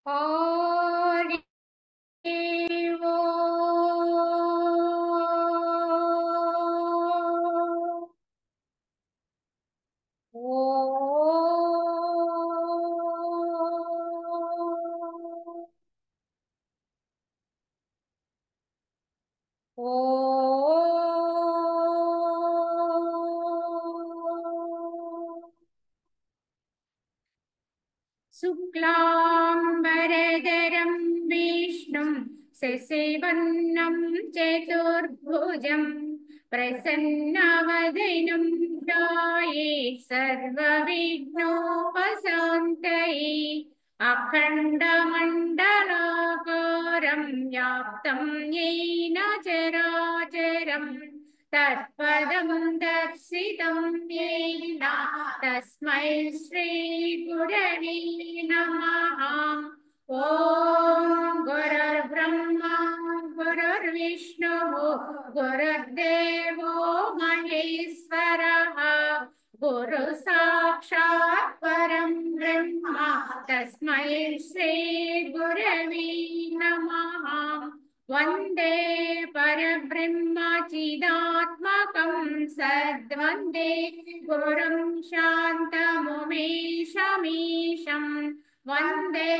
हरि शुक्लाम्बरधरं विष्णुं शशिवर्णं चतुर्भुजं प्रसन्नवदनं ध्यायेत् सर्वविघ्नोपशान्तये अखण्डमण्डलाकारं व्याप्तं येन चराचरं तत्पदं दर्शितं येन तस्मै श्रीगुरवे नमः। ॐ गुरुर्ब्रह्मा गुरुर्विष्णुः गुरुर्देवो महेश्वरः गुरुसाक्षात् परं ब्रह्म तस्मै श्रीगुरवे नमः। वन्दे परब्रह्मचिदात्मकं सद्वन्दे गुरुं शान्तमुमेशमीशं वन्दे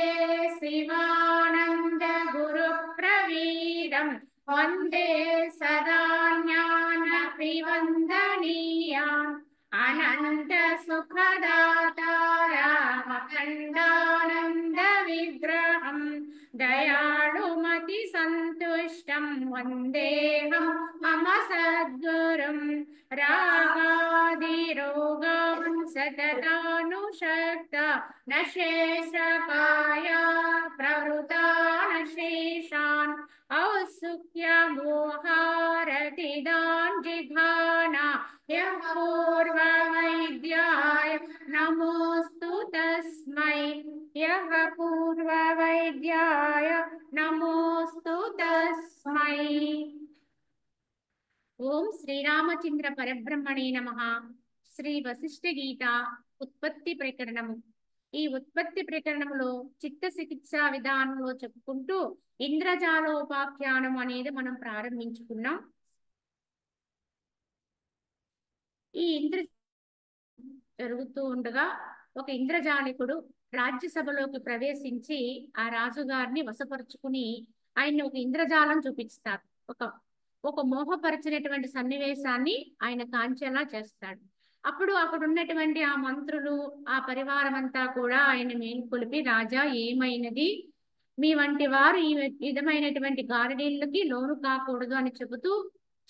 शिवानन्दगुरुप्रवीरं वन्दे सदा ज्ञानपिवन्दनीयाम् अनन्तसुखदातारमखण्डानन्दविग्रहं दयालुमतिसन्तुष्टं वन्देऽहं मम सद्गुरुं रागादिरोगां सततानुषक्त न शेषकाया प्रवृता न शेषान् औत्सुक्यमोहारतिदान् जिघाना यः पूर्ववैद्याय नमोऽस्तु तस्मै यः पूर्ववैद्याय नमोऽस्तु तस्मै। ఓం శ్రీరామచంద్ర పరబ్రహ్మణే నమః. శ్రీ వశిష్ఠ గీత ఉత్పత్తి ప్రకరణము. ఈ ఉత్పత్తి ప్రకరణములో చిత్త చికిత్సా విధానంలో చెప్పుకుంటూ ఇంద్రజాలోపాఖ్యానం అనేది మనం ప్రారంభించుకున్నాం. ఈ జరుగుతూ ఉండగా ఒక ఇంద్రజాలికుడు రాజ్యసభలోకి ప్రవేశించి ఆ రాజుగారిని వశపరుచుకుని ఆయన్ని ఒక ఇంద్రజాలం చూపిస్తారు. ఒక మోహపరిచినటువంటి సన్నివేశాన్ని ఆయన కాంచేలా చేస్తాడు. అప్పుడు అక్కడ ఉన్నటువంటి ఆ మంత్రులు ఆ పరివారం అంతా కూడా ఆయన మేలుకొలిపి, రాజా ఏమైనది, మీ వంటి వారు ఈ విధమైనటువంటి గారడీలకి లోను కాకూడదు అని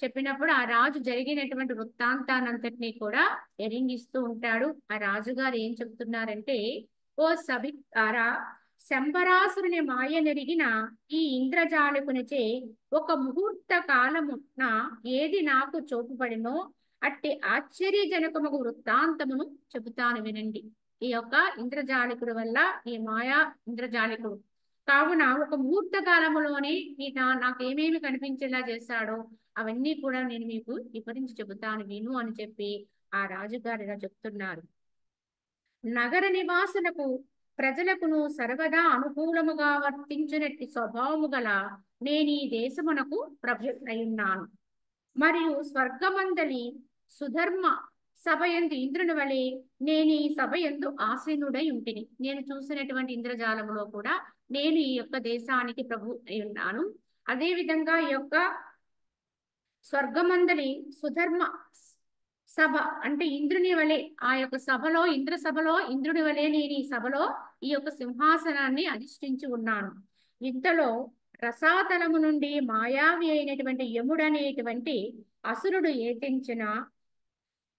చెప్పినప్పుడు ఆ రాజు జరిగినటువంటి వృత్తాంతానంతటినీ కూడా ఎరింగిస్తూ ఉంటాడు. ఆ రాజుగారు ఏం చెప్తున్నారంటే, ఓ సభికారా, శంబరాసురుని మాయ నెరిగిన ఈ ఇంద్రజాలకునిచే ఒక ముహూర్త కాలమున ఏది నాకు చూపబడినో అట్టి ఆశ్చర్యజనకముగు వృత్తాంతమును చెబుతాను వినండి. ఈ యొక్క ఇంద్రజాలికుడు వల్ల, ఈ మాయా ఇంద్రజాలికుడు కావున ఒక ముహూర్త కాలములోనే నాకు ఏమేమి కనిపించేలా చేశాడో అవన్నీ కూడా నేను మీకు వివరించి చెబుతాను విను అని చెప్పి ఆ రాజుగారు ఇలా చెప్తున్నారు. నగర నివాసులకు ప్రజలకును సర్వదా అనుకూలముగా వర్తించినట్టి స్వభావము గల నేను ఈ దేశమునకు ప్రభువునయున్నాను. మరియు స్వర్గమందలి సుధర్మ సభయందు ఇంద్రుని వలె నేను ఈ సభయందు ఆసీనుడై ఉంటిని. నేను చూసినటువంటి ఇంద్రజాలములో కూడా నేను ఈ యొక్క దేశానికి ప్రభు అయి ఉన్నాను. అదే విధంగా ఈ యొక్క స్వర్గమందలి సుధర్మ సభ అంటే ఇంద్రుని వలె, ఆ యొక్క సభలో ఇంద్ర సభలో ఇంద్రుని వలె నేను ఈ సభలో ఈ యొక్క సింహాసనాన్ని అధిష్ఠించి ఉన్నాను. ఇంతలో రసాతలము నుండి మాయావి అయినటువంటి యముడనేటువంటి అసురుడు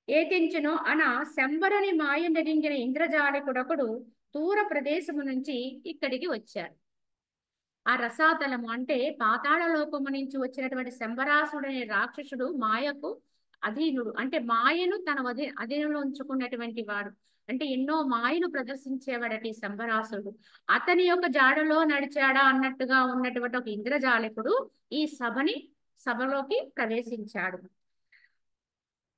ఏతించునో అన శంబరుని మాయ నెరింగిన ఇంద్రజాలికుడొకడు దూర ప్రదేశము నుంచి ఇక్కడికి వచ్చారు. ఆ రసాతలము అంటే పాతాళ లోకము నుంచి వచ్చినటువంటి శంబరాసుడనే రాక్షసుడు మాయకు అధీనుడు, అంటే మాయను తన అధీనంలో ఉంచుకున్నటువంటి వాడు, అంటే ఎన్నో మాయను ప్రదర్శించేవాడటి శంబరాసుడు. అతని యొక్క జాడలో నడిచాడా అన్నట్టుగా ఉన్నటువంటి ఒక ఇంద్రజాలికుడు ఈ సభలోకి ప్రవేశించాడు.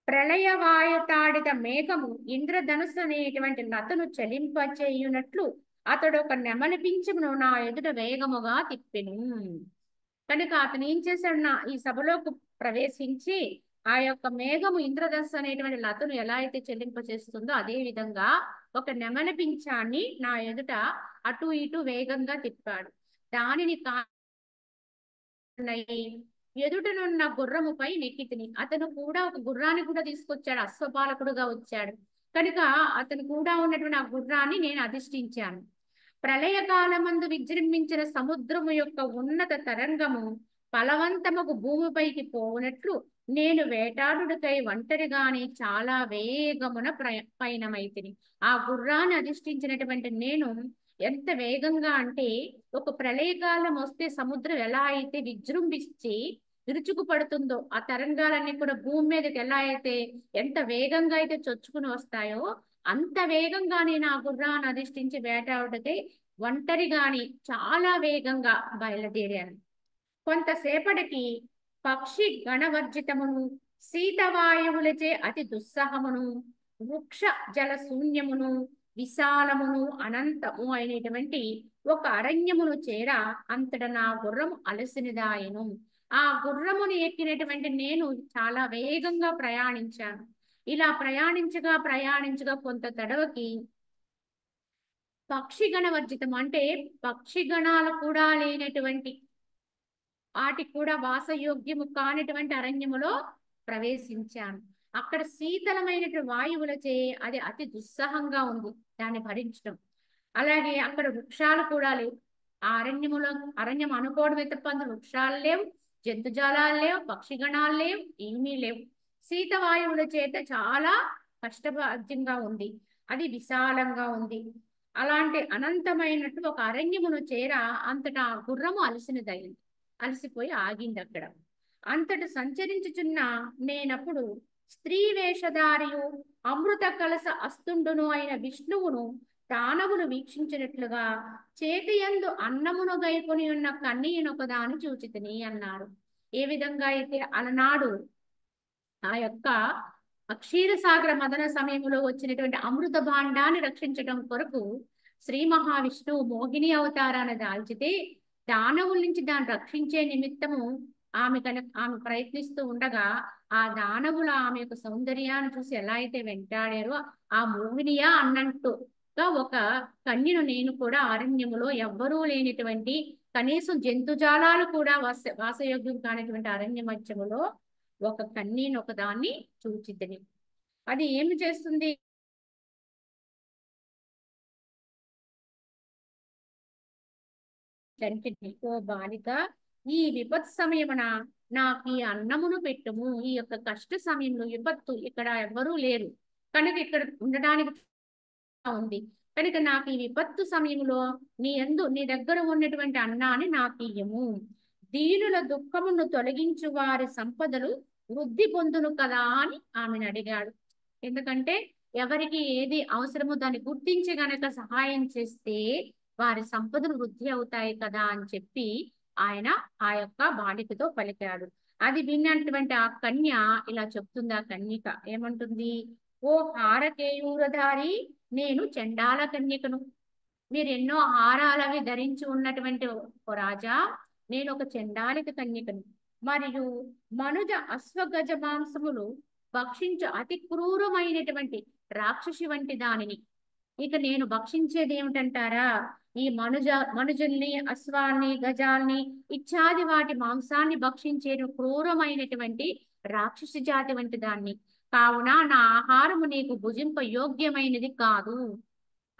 ప్రళయవాయుతాడిత మేఘము ఇంద్రధనుస్సు అనేటువంటి లతను చలింపచేయునట్లు అతడు ఒక నెమలి పింఛమును నా ఎదుట వేగముగా తిప్పెను. కనుక అతను ఏం చేశాడు, నా ఈ సభలోకి ప్రవేశించి ఆ యొక్క మేఘము ఇంద్రధనుస్సు అనేటువంటి లతను ఎలా అయితే చెల్లింపచేస్తుందో అదే విధంగా ఒక నెమలి పింఛాన్ని నా ఎదుట అటు ఇటు వేగంగా తిప్పాడు. దానిని ఎదుటనున్న గుర్రముపై నెక్కితిని. అతను కూడా ఒక గుర్రాన్ని కూడా తీసుకొచ్చాడు, అశ్వపాలకుడుగా వచ్చాడు. కనుక అతను కూడా ఉన్నటువంటి ఆ గుర్రాన్ని నేను అధిష్ఠించాను. ప్రళయకాలమందు విజృంభించిన సముద్రము యొక్క ఉన్నత తరంగము ఫలవంతముకు భూమిపైకి పోవునట్లు నేను వేటాడుడికై ఒంటరిగానే చాలా వేగమున పయనమైతిని. ఆ గుర్రాన్ని అధిష్ఠించినటువంటి నేను ఎంత వేగంగా అంటే, ఒక ప్రళయకాలం వస్తే సముద్రం ఎలా అయితే విజృంభించి విరుచుకు పడుతుందో, ఆ తరంగాలన్నీ కూడా భూమి మీదకి ఎలా అయితే ఎంత వేగంగా అయితే చొచ్చుకుని వస్తాయో అంత వేగంగా నేను ఆ గుర్రాన్ని అధిష్ఠించి వేటాడుటకై ఒంటరిగాని చాలా వేగంగా బయలుదేరాను. కొంతసేపటికి పక్షి గణవర్జితమును శీతవాయువులచే అతి దుస్సహమును వృక్ష జల శూన్యమును విశాలమును అనంతము అయినటువంటి ఒక అరణ్యమును చేర అంతట నా గుర్రము అలసినదాయను. ఆ గుర్రమును ఎక్కినటువంటి నేను చాలా వేగంగా ప్రయాణించాను. ఇలా ప్రయాణించగా కొంత తడవకి పక్షిగణ వర్జితం అంటే పక్షిగణాలు కూడా లేనటువంటి వాటికి కూడా వాసయోగ్యము కానిటువంటి అరణ్యములో ప్రవేశించాను. అక్కడ శీతలమైనటువంటి వాయువులచే అది అతి దుస్సహంగా ఉంది దాన్ని భరించడం. అలాగే అక్కడ వృక్షాలు కూడా లేవు. ఆ అరణ్యం అనుకోవడమే తప్ప అందులో వృక్షాలు లేవు, జంతుజాలాలు లేవు, పక్షిగణాలు లేవు, ఏమీ లేవు. శీతవాయువుల చేత చాలా కష్టసాధ్యంగా ఉంది. అది విశాలంగా ఉంది. అలాంటి అనంతమైనట్టు ఒక అరణ్యమును చేర అంతటా గుర్రము అలసిపోయి ఆగింది అక్కడ. అంతట సంచరించుచున్న నేనప్పుడు స్త్రీ వేషధారియు అమృత కలస అస్తుండును అయిన విష్ణువును దానవును వీక్షించినట్లుగా చేతియందు అన్నమును గైకొని ఉన్న కన్నీనొకదాని చూచితిని అన్నారు. ఏ విధంగా అయితే అలనాడు ఆ యొక్క క్షీరసాగర మదన సమయంలో వచ్చినటువంటి అమృత భాండాన్ని రక్షించడం కొరకు శ్రీ మహావిష్ణువు మోహిని అవతారాన్ని దాల్చితే దానవుల నుంచి దాన్ని రక్షించే నిమిత్తము ఆమె ప్రయత్నిస్తూ ఉండగా ఆ దానవులు ఆమె యొక్క సౌందర్యాన్ని చూసి ఎలా అయితే వెంటాడారో ఆ మోహినియా అన్నట్టుగా ఒక కన్యను నేను కూడా అరణ్యములో ఎవ్వరూ లేనిటువంటి కనీసం జంతుజాలాలు కూడా వాసయోగ్యం కానిటువంటి అరణ్య మధ్యములో ఒక కన్నీని ఒకదాన్ని చూచితిని. అది ఏమి చేస్తుంది? ఓ బాలిక, ఈ విపత్ సమయమున నాకు ఈ అన్నమును పెట్టుము. ఈ యొక్క కష్ట సమయంలో విపత్తు, ఇక్కడ ఎవ్వరూ లేరు కనుక ఇక్కడ ఉండడానికి ఉంది కనుక నాకు ఈ విపత్తు సమయంలో నీ దగ్గర ఉన్నటువంటి అన్నాన్ని నాకు ఇయ్యము. దీనుల దుఃఖమును తొలగించు వారి సంపదలు వృద్ధి పొందును కదా అని ఆమెను అడిగాడు. ఎందుకంటే ఎవరికి ఏది అవసరమో దాన్ని గుర్తించి గనక సహాయం చేస్తే వారి సంపదలు వృద్ధి అవుతాయి కదా అని చెప్పి ఆయన ఆ యొక్క బాలికతో పలికాడు. అది విన్నటువంటి ఆ కన్య ఇలా చెప్తుంది. ఆ కన్యక ఏమంటుంది? ఓ హారకేయూరధారి, నేను చండాల కన్యకను. మీరు ఎన్నో హారాలవి ధరించి ఉన్నటువంటి ఓ రాజా, నేను ఒక చండాలిక కన్యకను. మరియు మనుజ అశ్వగజ మాంసములు భక్షించు అతి క్రూరమైనటువంటి రాక్షసి వంటి దానిని. ఇక నేను భక్షించేది ఏమిటంటారా? ఈ మనుజుల్ని, అశ్వాల్ని, గజాల్ని ఇత్యాది వాటి మాంసాన్ని భక్షించే క్రూరమైనటువంటి రాక్షసి జాతి వంటి దాన్ని. కావున నా ఆహారము నీకు భుజింప యోగ్యమైనది కాదు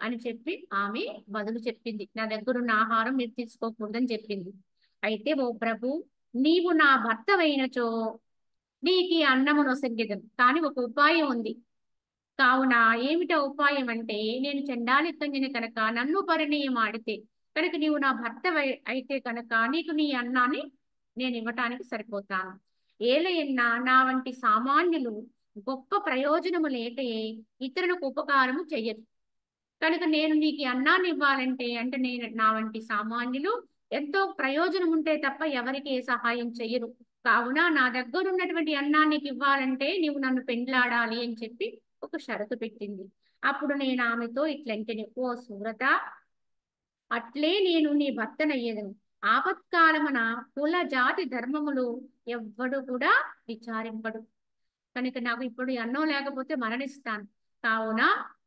అని చెప్పి ఆమె బదులు చెప్పింది. నా దగ్గరున్న ఆహారం మీరు తీసుకోకూడదని చెప్పింది. అయితే ఓ ప్రభు, నీవు నా భర్తవైనచో నీకు ఈ అన్నము నొసంగెదను. కానీ ఒక ఉపాయం ఉంది. కావున ఏమిటా ఉపాయం అంటే, నేను చండాలికంజని కనుక నన్ను పరిణయం ఆడితే కనుక నీవు నా భర్త అయితే కనుక నీకు నీ అన్నాన్ని నేను ఇవ్వటానికి సరిపోతాను. ఏలయన్నా నా వంటి సామాన్యులు గొప్ప ప్రయోజనము లేకయే ఇతరులకు ఉపకారము చెయ్యదు. కనుక నేను నీకు అన్నాన్ని ఇవ్వాలంటే అంటే నేను నా వంటి సామాన్యులు ఎంతో ప్రయోజనం ఉంటే తప్ప ఎవరికి ఏ సహాయం చెయ్యరు. కావున నా దగ్గర ఉన్నటువంటి అన్నానికి ఇవ్వాలంటే నీవు నన్ను పెండ్లాడాలి అని చెప్పి ఒక షరతు పెట్టింది. అప్పుడు నేను ఆమెతో ఇట్లంటిని, ఓ సూరత, అట్లే నేను నీ భర్తనయ్యేదను. ఆపత్కాలమున కుల జాతి ధర్మములు ఎవ్వడు కూడా విచారింపడు. కనుక నాకు ఇప్పుడు ఈ అన్నం లేకపోతే మరణిస్తాను. కావున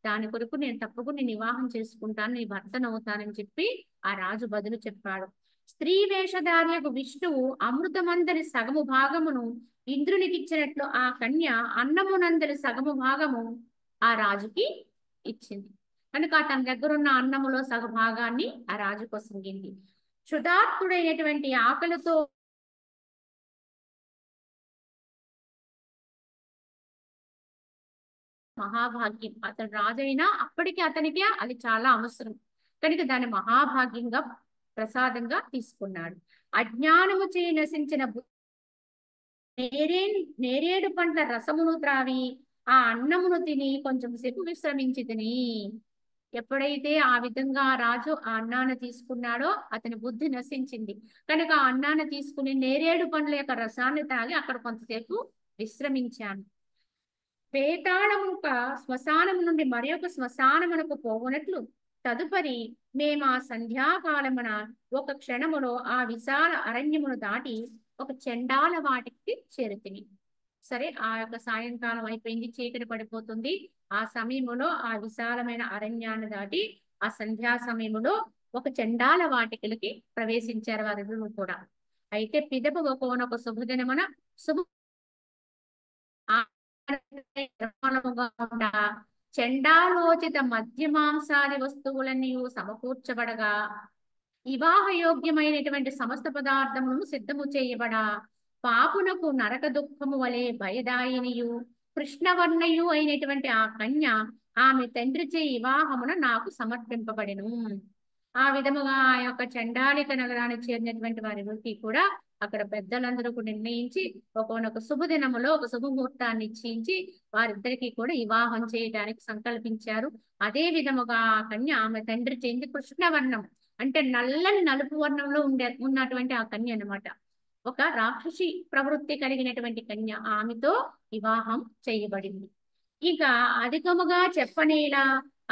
దాని కొరకు నేను తప్పకుండా నీ వివాహం చేసుకుంటాను, నీ భర్తనవుతానని చెప్పి ఆ రాజు బదులు చెప్పాడు. స్త్రీ వేషధార్యకు విష్ణువు అమృతమందరి సగము భాగమును ఇంద్రునికి ఇచ్చినట్లు ఆ కన్య అన్నమునందరి సగము భాగము ఆ రాజుకి ఇచ్చింది. కనుక తన దగ్గర ఉన్న అన్నములో సగ భాగాన్ని ఆ రాజు కొసంగింది. క్షుధార్తుడైనటువంటి ఆకలితో మహాభాగ్యం. అతను రాజైనా అప్పటికి అతనికి అది చాలా అవసరం. కనుక దాన్ని మహాభాగ్యంగా ప్రసాదంగా తీసుకున్నాడు. అజ్ఞానము చే నశించిన నేరేడు పండ్ల రసమును త్రావి ఆ అన్నమును తిని కొంచెం సేపు విశ్రమించి తిని. ఎప్పుడైతే ఆ విధంగా రాజు ఆ అన్నాన్ని తీసుకున్నాడో అతని బుద్ధి నశించింది. కనుక ఆ అన్నాన్ని తీసుకుని నేరేడు పండ్ల యొక్క రసాన్ని తాగి అక్కడ కొంతసేపు విశ్రమించాను. పేతాళముక శ్మశానము నుండి మరి ఒక శ్మశానమునకు పోవునట్లు తదుపరి మేము ఆ సంధ్యాకాలమున ఒక క్షణములో ఆ విశాల అరణ్యమును దాటి ఒక చెండాల వాటికి చేరుతిని. సరే, ఆ యొక్క సాయంకాలం అయిపోయింది, చీకటి పడిపోతుంది. ఆ సమయములో ఆ విశాలమైన అరణ్యాన్ని దాటి ఆ సంధ్యా సమయములో ఒక చెండాల వాటికలకి ప్రవేశించారు వారిద్దరూ కూడా. అయితే పిదప ఒకనొక శుభదినమున శుభ చండాలోచిత మధ్యమాంసాది వస్తువులన్నీ సమకూర్చబడగా వివాహయోగ్యమైనటువంటి సమస్త పదార్థములను సిద్ధము చేయబడా పాపునకు నరక దుఃఖము వలె భయదాయినియు కృష్ణవర్ణయు అయినటువంటి ఆ కన్య ఆమె తండ్రిచే వివాహమున నాకు సమర్పింపబడెను. ఆ విధముగా ఆ యొక్క చండాలిక నగరానికి చేరినటువంటి వారికి కూడా అక్కడ పెద్దలందరూ నిర్ణయించి ఒకనొక శుభదినములో ఒక శుభముహూర్తాన్ని నిశ్చయించి వారిద్దరికీ కూడా వివాహం చేయడానికి సంకల్పించారు. అదే విధముగా ఆ కన్య ఆమె తండ్రి చెంది కృష్ణవర్ణం అంటే నల్లని నలుపు వర్ణంలో ఉన్నటువంటి ఆ కన్య అన్నమాట. ఒక రాక్షసి ప్రవృత్తి కలిగినటువంటి కన్య, ఆమెతో వివాహం చేయబడింది. ఇక అధికముగా చెప్పనేలా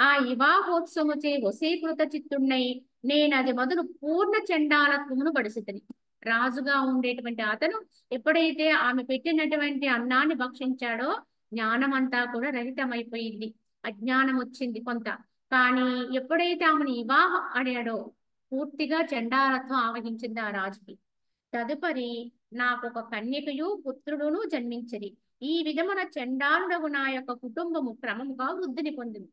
ఆ వివాహోత్సవముచే వశీకృత చిత్తున్నై నేను అది మొదలు పూర్ణ చండాలత్వమును బడిసితని. రాజుగా ఉండేటువంటి అతను ఎప్పుడైతే ఆమె పెట్టినటువంటి అన్నాన్ని భక్షించాడో జ్ఞానం అంతా కూడా రహితమైపోయింది, అజ్ఞానం వచ్చింది కొంత. కానీ ఎప్పుడైతే ఆమెను వివాహం అడిగాడో పూర్తిగా చండాలత్వం ఆవహించింది ఆ రాజుకి. తదుపరి నాకు ఒక కన్యకయు పుత్రుడును జన్మించది. ఈ విధమున చండాలుడగు నా యొక్క కుటుంబము క్రమముగా వృద్ధిని పొందింది.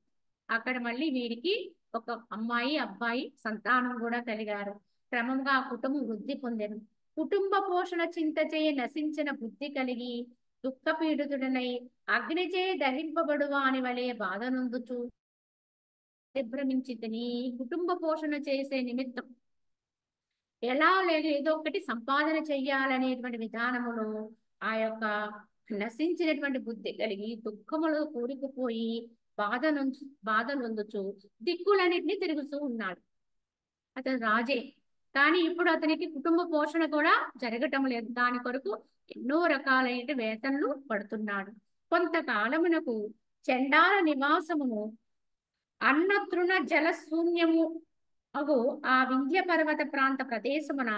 అక్కడ మళ్ళీ వీరికి ఒక అమ్మాయి అబ్బాయి సంతానం కూడా కలిగారు. క్రమంగా ఆ కుటుంబం వృద్ధి పొందెను. కుటుంబ పోషణ చింతచే నశించిన బుద్ధి కలిగి దుఃఖపీడితుడనై అగ్నిచే దహింపబడువా అని వలె బాధ నొందుచు పరిభ్రమించితిని. కుటుంబ పోషణ చేసే నిమిత్తం ఎలా లేదు ఏదో ఒకటి సంపాదన చెయ్యాలనేటువంటి విధానములో ఆ యొక్క నశించినటువంటి బుద్ధి కలిగి దుఃఖములో కూరుకుపోయి బాధ నొందుచు దిక్కులన్నింటినీ తిరుగుతూ ఉన్నాడు. అతను రాజే, కానీ ఇప్పుడు అతనికి కుటుంబ పోషణ కూడా జరగటం లేదు. దాని కొరకు ఎన్నో రకాలైన వేతనలు పడుతున్నాడు. కొంతకాలమునకు చండాల నివాసమును అన్నతృణ జలశూన్యము అగు ఆ వింధ్య పర్వత ప్రాంత ప్రదేశమున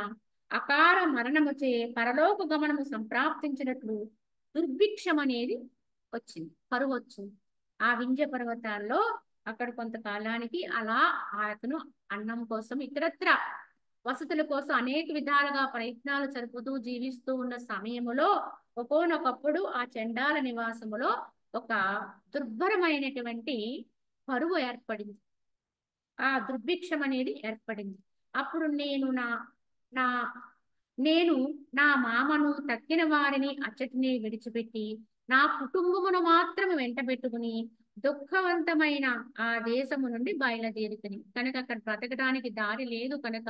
అకార మరణముచే పరలోక గమనము సంప్రాప్తించినట్లు దుర్భిక్షం అనేది వచ్చింది, కరువు వచ్చింది ఆ వింధ్య పర్వతాల్లో. అక్కడ కొంతకాలానికి అలా అతను అన్నం కోసం ఇతరత్ర వసతుల కోసం అనేక విధాలుగా ప్రయత్నాలు జరుపుతూ జీవిస్తూ ఉన్న సమయములో ఒక్కొనొకప్పుడు ఆ చండాల నివాసములో ఒక దుర్భరమైనటువంటి కరువు ఏర్పడింది, ఆ దుర్భిక్షం అనేది ఏర్పడింది. అప్పుడు నా నేను నా మామను తక్కిన వారిని అచ్చటిని విడిచిపెట్టి నా కుటుంబమును మాత్రమే వెంటబెట్టుకుని దుఃఖవంతమైన ఆ దేశము నుండి బయలుదేరుతుంది. కనుక అక్కడ బ్రతకడానికి దారి లేదు కనుక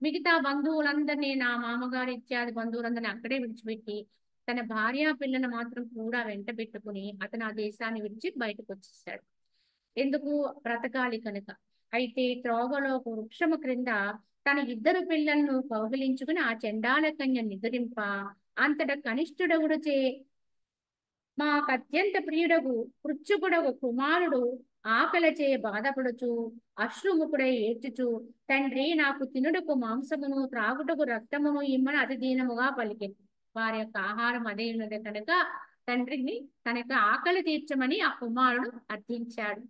మిగతా బంధువులందరినీ, నా మామగారు ఇత్యాది బంధువులందరినీ అక్కడే విడిచిపెట్టి తన భార్యా పిల్లను మాత్రం కూడా వెంట పెట్టుకుని అతను ఆ దేశాన్ని విడిచి బయటకు వచ్చేసాడు. ఎందుకు? బ్రతకాలి కనుక. అయితే త్రోవలో ఒక వృక్షము క్రింద తన ఇద్దరు పిల్లలను కౌగిలించుకుని ఆ చండాల కన్య నిద్రింప అంతట కనిష్ఠుడగుడుచే మాకత్యంత ప్రియుడగు పృచ్ఛకుడగు కుమారుడు ఆకలిచే బాధపడుచు అశ్రుముఖుడై ఏడ్చుచు, తండ్రి నాకు తినుటకు మాంసమును త్రాగుటకు రక్తమును ఇమ్మని అతి దీనముగా పలికెను. వారి యొక్క ఆహారం అదే ఉన్నది కనుక తండ్రిని తన యొక్క ఆకలి తీర్చమని ఆ కుమారుడు అర్థించాడు.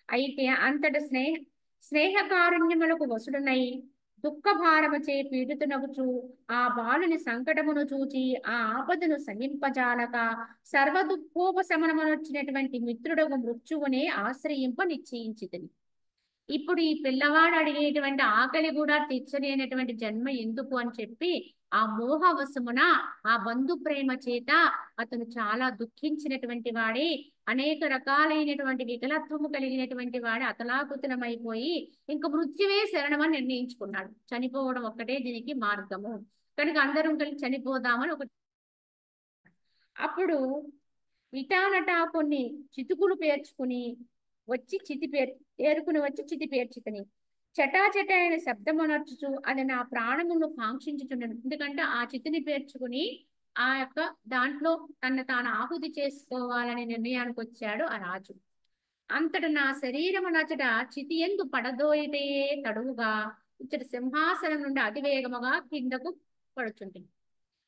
అయితే అంతటి స్నేహకారుణ్యములకు వసుడునై దుఃఖ భారముచే పీడితునగుచు ఆ బాలుని సంకటమును చూచి ఆ ఆపదను సహింపజాలక సర్వ దుఃఖోపశమనమునొచ్చినటువంటి మిత్రుడకు మృత్యువునే ఆశ్రయింప నిశ్చయించితిని. ఇప్పుడు ఈ పిల్లవాడు అడిగేటువంటి ఆకలి కూడా తీర్చలేనటువంటి జన్మ ఎందుకు అని చెప్పి ఆ మోహవశమున ఆ బంధు ప్రేమ చేత అతను చాలా దుఃఖించినటువంటి వాడే, అనేక రకాలైనటువంటి వికలత్వము కలిగినటువంటి వాడు అతలాకుతలమైపోయి ఇంక మృత్యువే శరణమని నిర్ణయించుకున్నాడు. చనిపోవడం ఒక్కటే దీనికి మార్గము కనుక అందరం కలిసి చనిపోదామని ఒక అప్పుడు ఇటానటా కొన్ని చితుకులు పేర్చుకుని వచ్చి ఏరుకుని వచ్చి చితి పేర్చుకుని చటాచట అయిన శబ్దమునర్చుచు అది నా ప్రాణమును కాంక్షించుచుండను. ఎందుకంటే ఆ చితిని పేర్చుకుని ఆ యొక్క దాంట్లో తాను ఆహుతి చేసుకోవాలనే నిర్ణయానికి వచ్చాడు ఆ రాజు. అంతట నా శరీరము నచ్చట చితి ఎందు పడదోయిటే తడువుగా ఇచ్చటి సింహాసనం నుండి అతివేగముగా కిందకు పడుచుంటుంది.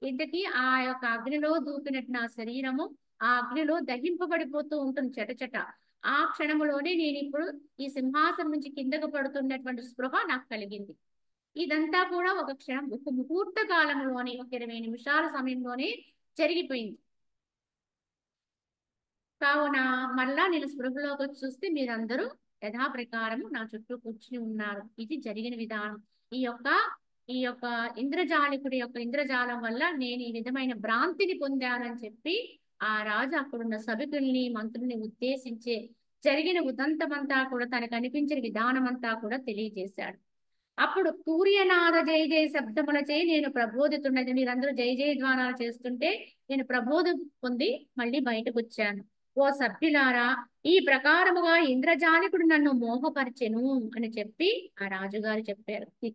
ఇంతకీ ఆ యొక్క అగ్నిలో దూకినట్టు నా శరీరము ఆ అగ్నిలో దహింపబడిపోతూ ఉంటుంది చటచట. ఆ క్షణములోనే నేను ఇప్పుడు ఈ సింహాసనం నుంచి కిందకు పడుతున్నటువంటి స్పృహ నాకు కలిగింది. ఇదంతా కూడా ఒక క్షణం, ఒక ముహూర్త కాలంలోనే, ఒక 20 నిమిషాల సమయంలోనే జరిగిపోయింది. కావున మళ్ళా నేను స్పృహలోకి వచ్చి చూస్తే మీరందరూ యథాప్రకారం నా చుట్టూ కూర్చుని ఉన్నారు. ఇది జరిగిన విధానం. ఈ యొక్క ఇంద్రజాలికుడి యొక్క ఇంద్రజాలం వల్ల నేను ఈ విధమైన భ్రాంతిని పొందానని చెప్పి ఆ రాజు అక్కడున్న సభికుల్ని మంత్రుల్ని ఉద్దేశించే జరిగిన ఉదంతమంతా కూడా తనకు అనిపించిన విధానం అంతా కూడా తెలియజేశాడు. అప్పుడు సూర్యనాద జయ జయ శబ్దములచే నేను ప్రబోధితున్నది. మీరందరూ జయ జయ ధ్వానాలు చేస్తుంటే నేను ప్రబోధం పొంది మళ్ళీ బయటకు వచ్చాను. ఓ సభ్యులారా, ఈ ప్రకారముగా ఇంద్రజాలికుడు నన్ను మోహపరిచెను అని చెప్పి ఆ రాజుగారు చెప్పారు. ఈ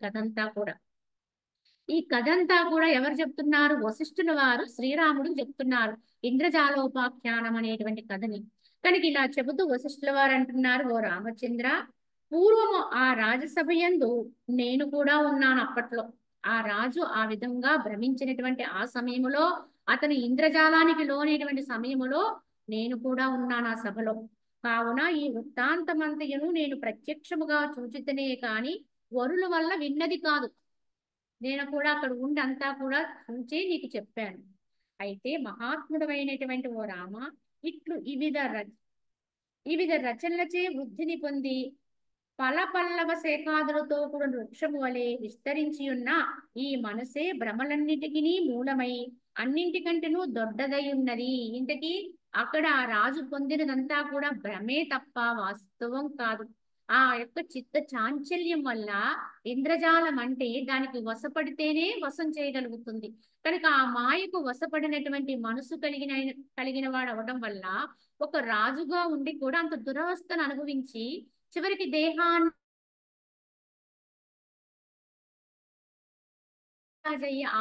కథంతా కూడా ఎవరు చెప్తున్నారు? వశిష్ఠుల వారు శ్రీరాముడికి చెప్తున్నారు ఇంద్రజాలోపాఖ్యానం అనేటువంటి కథని. కనుక ఇలా చెబుతూ వశిష్ఠుల వారు అంటున్నారు, ఓ రామచంద్ర, పూర్వము ఆ రాజసభయందు నేను కూడా ఉన్నాను. అప్పట్లో ఆ రాజు ఆ విధంగా భ్రమించినటువంటి ఆ సమయములో, అతని ఇంద్రజాలానికి లోనేటువంటి సమయములో నేను కూడా ఉన్నాను ఆ సభలో. కావున ఈ వృత్తాంతమంతయును నేను ప్రత్యక్షముగా చూచితనే కాని వరుల వల్ల విన్నది కాదు. నేను కూడా అక్కడ ఉండి అంతా కూడా చూచి నీకు చెప్పాను. అయితే మహాత్ముడమైనటువంటి ఓ రామ, ఇట్లు వివిధ రచనలచే వృద్ధిని పొంది పల్లవ శేఖాదులతో కూడా వృక్షము వలె విస్తరించి ఉన్న ఈ మనసే భ్రమలన్నిటికీ మూలమై అన్నింటికంటేనూ దొడ్డదై ఉన్నది. ఇంతకీ అక్కడ ఆ రాజు పొందినదంతా కూడా భ్రమే తప్ప వాస్తవం కాదు. ఆ యొక్క చిత్త చాంచల్యం వల్ల ఇంద్రజాలం అంటే దానికి వశపడితేనే వశం చేయగలుగుతుంది. కనుక ఆ మాయకు వశపడినటువంటి మనసు కలిగిన వాడు అవడం వల్ల ఒక రాజుగా ఉండి కూడా అంత దురవస్థను అనుభవించి చివరికి దేహాన్ని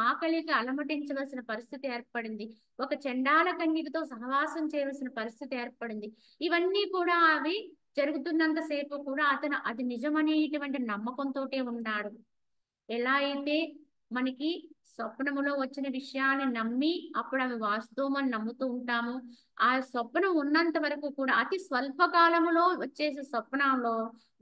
ఆకలికి అలమటించవలసిన పరిస్థితి ఏర్పడింది. ఒక చండాల కన్యకతో సహవాసం చేయవలసిన పరిస్థితి ఏర్పడింది. ఇవన్నీ కూడా అవి జరుగుతున్నంతసేపు కూడా అతను అది నిజమనేటువంటి నమ్మకంతో ఉన్నాడు. ఎలా అయితే మనకి స్వప్నములో వచ్చిన విషయాన్ని నమ్మి అప్పుడు అవి వాస్తవం అని నమ్ముతూ ఉంటాము, ఆ స్వప్నం ఉన్నంత వరకు కూడా అతి స్వల్ప కాలములో వచ్చేసే స్వప్నంలో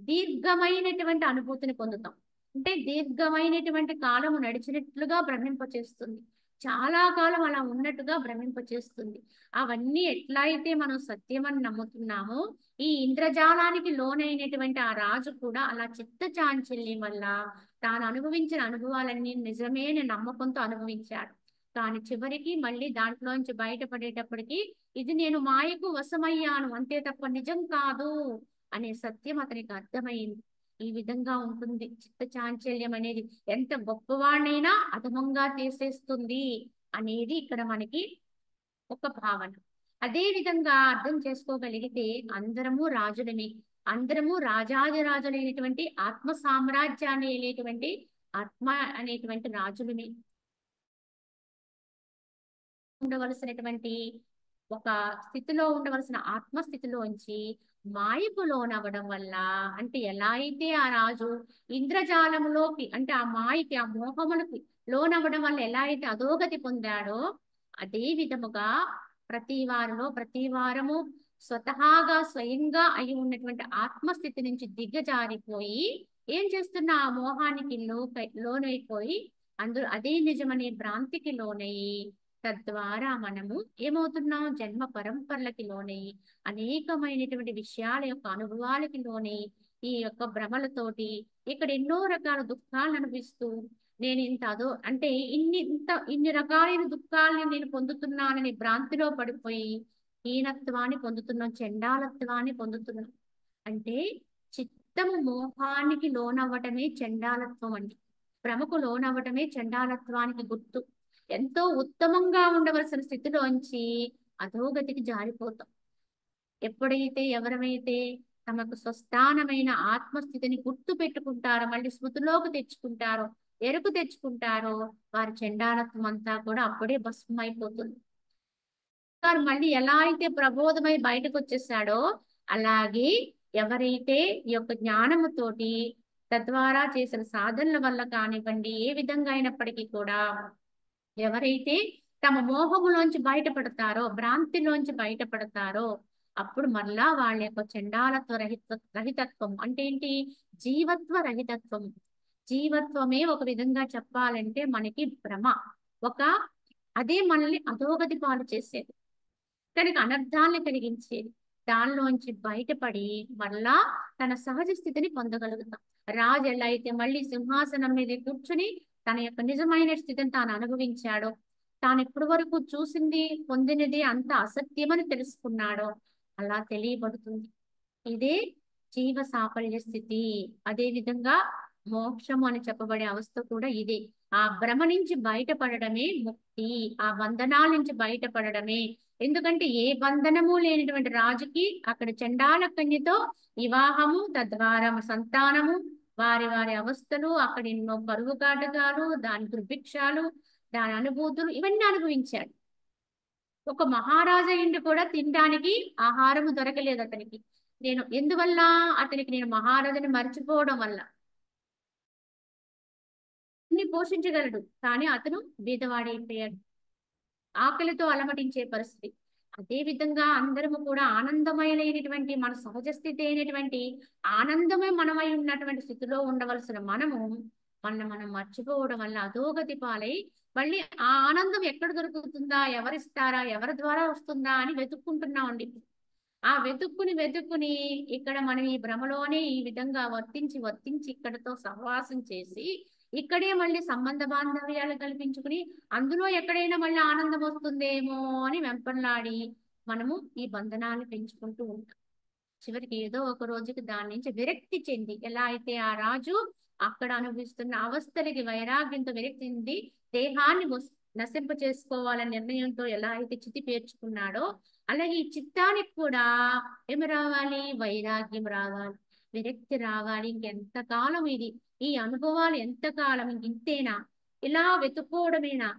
దీర్ఘమైనటువంటి అనుభూతిని పొందుతాం. అంటే దీర్ఘమైనటువంటి కాలము నడిచినట్లుగా భ్రమింపచేస్తుంది. చాలా కాలం అలా ఉన్నట్టుగా భ్రమింపచేస్తుంది. అవన్నీ ఎట్లా అయితే మనం సత్యమని నమ్ముతున్నామో, ఈ ఇంద్రజాలానికి లోనైనటువంటి ఆ రాజు కూడా అలా చిత్త చాంచల్యం వల్ల తాను అనుభవించిన అనుభవాలన్నీ నిజమే అనే నమ్మకంతో అనుభవించాడు. కానీ చివరికి మళ్ళీ దాంట్లోంచి బయటపడేటప్పటికి ఇది నేను మాయకు వశమయ్యాను అంతే తప్ప నిజం కాదు అనే సత్యం అతనికి అర్థమైంది. ఈ విధంగా ఉంటుంది చిత్త చాంచల్యం అనేది. ఎంత గొప్పవాణ్ణైనా అధమంగా తీసేస్తుంది అనేది ఇక్కడ మనకి ఒక భావన. అదే విధంగా అర్థం చేసుకోగలిగితే అందరము రాజులమే, అందరము రాజాదిరాజులైనటువంటి ఆత్మ సామ్రాజ్యాన్ని అనేటువంటి ఆత్మ అనేటువంటి రాజులమే. ఉండవలసినటువంటి ఒక స్థితిలో ఉండవలసిన ఆత్మస్థితిలోంచి మాయకు లోనవ్వడం వల్ల, అంటే ఎలా అయితే ఆ రాజు ఇంద్రజాలంలోకి, అంటే ఆ మాయకి, ఆ మోహములకి లోనవ్వడం వల్ల ఎలా అయితే అధోగతి పొందాడో, అదే విధముగా ప్రతి వారము స్వతహాగా స్వయంగా అయి ఉన్నటువంటి ఆత్మస్థితి నుంచి దిగజారిపోయి ఏం చేస్తున్న ఆ మోహానికి లోనైపోయి అందులో అదే నిజమనే భ్రాంతికి లోనయ్యి, తద్వారా మనము ఏమవుతున్నాం, జన్మ పరంపరలకి లోనయ్యి అనేకమైనటువంటి విషయాల యొక్క అనుభవాలకి లోని ఈ యొక్క భ్రమలతోటి ఇక్కడ ఎన్నో రకాల దుఃఖాలను అనిపిస్తూ, నేను ఇంత అదో అంటే ఇన్ని రకాలైన దుఃఖాలని నేను పొందుతున్నానని భ్రాంతిలో పడిపోయి హీనత్వాన్ని పొందుతున్నాం, చండాలత్వాన్ని పొందుతున్నాం. అంటే చిత్తము మోహానికి లోనవ్వటమే చండాలత్వం అండి. భ్రమకు లోనవ్వటమే చండాలత్వానికి గుర్తు. ఎంతో ఉత్తమంగా ఉండవలసిన స్థితిలోంచి అధోగతికి జారిపోతాం. ఎప్పుడైతే ఎవరమైతే తమకు స్వస్థానమైన ఆత్మస్థితిని గుర్తు పెట్టుకుంటారో, మళ్ళీ స్మృతిలోకి తెచ్చుకుంటారో, ఎరుకు తెచ్చుకుంటారో, వారి చండాలత్వం అంతా కూడా అప్పుడే భస్మైపోతుంది. వారు మళ్ళీ ఎలా అయితే ప్రబోధమై బయటకు వచ్చేసాడో, అలాగే ఎవరైతే ఈ యొక్క జ్ఞానముతోటి తద్వారా చేసిన సాధనల వల్ల కానివ్వండి, ఏ విధంగా అయినప్పటికీ కూడా ఎవరైతే తమ మోహములోంచి బయటపడతారో, భ్రాంతిలోంచి బయటపడతారో, అప్పుడు మరలా వాళ్ళ యొక్క చండాలత్వ రహితత్వం అంటే ఏంటి, జీవత్వ రహితత్వం. జీవత్వమే ఒక విధంగా చెప్పాలంటే మనకి భ్రమ, ఒక అదే మనల్ని అధోగతి పాలు చేసేది, కనుక అనర్థాలను కలిగించేది. దానిలోంచి బయటపడి మళ్ళా తన సహజ స్థితిని పొందగలుగుతాం. రాజు ఎలా అయితే మళ్ళీ సింహాసనం మీద కూర్చుని తన యొక్క నిజమైన స్థితిని తాను అనుభవించాడో, తాను ఇప్పటి వరకు చూసింది పొందినది అంత అసత్యమని తెలుసుకున్నాడో, అలా తెలియబడుతుంది. ఇదే జీవ సాఫల్య స్థితి. అదే విధంగా మోక్షము అని చెప్పబడే అవస్థ కూడా ఇదే. ఆ భ్రమ నుంచి బయటపడడమే ముక్తి, ఆ బంధనాల నుంచి బయటపడడమే. ఎందుకంటే ఏ బంధనము లేనటువంటి రాజుకి అక్కడ చండాల కన్యతో వివాహము, తద్వారా సంతానము, వారి వారి అవస్థలు, అక్కడ ఎన్నో కరువు కాటకాలు, దాని దుర్భిక్షాలు, దాని అనుభూతులు ఇవన్నీ అనుభవించాడు. ఒక మహారాజా ఇంటి కూడా తినడానికి ఆహారము దొరకలేదు అతనికి. ఎందువల్ల అతనికి నేను మహారాజుని మర్చిపోవడం వల్ల. పోషించగలడు కానీ అతను బీదవాడైపోయాడు, ఆకలితో అలమటించే పరిస్థితి. అదే విధంగా అందరము కూడా ఆనందమయమైనటువంటి మన సహజ స్థితి అయినటువంటి ఆనందమే మనమై ఉన్నటువంటి స్థితిలో ఉండవలసిన మనము మనం మర్చిపోవడం వల్ల అధోగతి పాలై మళ్ళీ ఆ ఆనందం ఎక్కడ దొరుకుతుందా, ఎవరిస్తారా, ఎవరి ద్వారా వస్తుందా అని వెతుక్కుంటున్నామండి. ఆ వెతుక్కుని ఇక్కడ మనం ఈ భ్రమలోనే ఈ విధంగా వర్తించి ఇక్కడతో సహవాసం చేసి ఇక్కడే మళ్ళీ సంబంధ బాంధవ్యాలు కల్పించుకుని అందులో ఎక్కడైనా మళ్ళీ ఆనందం వస్తుందేమో అని వెంపర్లాడి మనము ఈ బంధనాన్ని పెంచుకుంటూ ఉంటాం. చివరికి ఏదో ఒక రోజుకి దాని నుంచి విరక్తి చెంది, ఎలా అయితే ఆ రాజు అక్కడ అనుభవిస్తున్న అవస్థలకి వైరాగ్యంతో విరక్తి చెంది దేహాన్ని నశింప చేసుకోవాలనే నిర్ణయంతో ఎలా అయితే చితి పేర్చుకున్నాడో, అలాగే ఈ చిత్తానికి కూడా ఏమి రావాలి, వైరాగ్యం రావాలి, విరక్తి రావాలి. ఇంకెంతకాలం ఈ అనుభవాలు ఎంతకాలం, ఇంతేనా, ఇలా వెతుక్కోవడమేనా,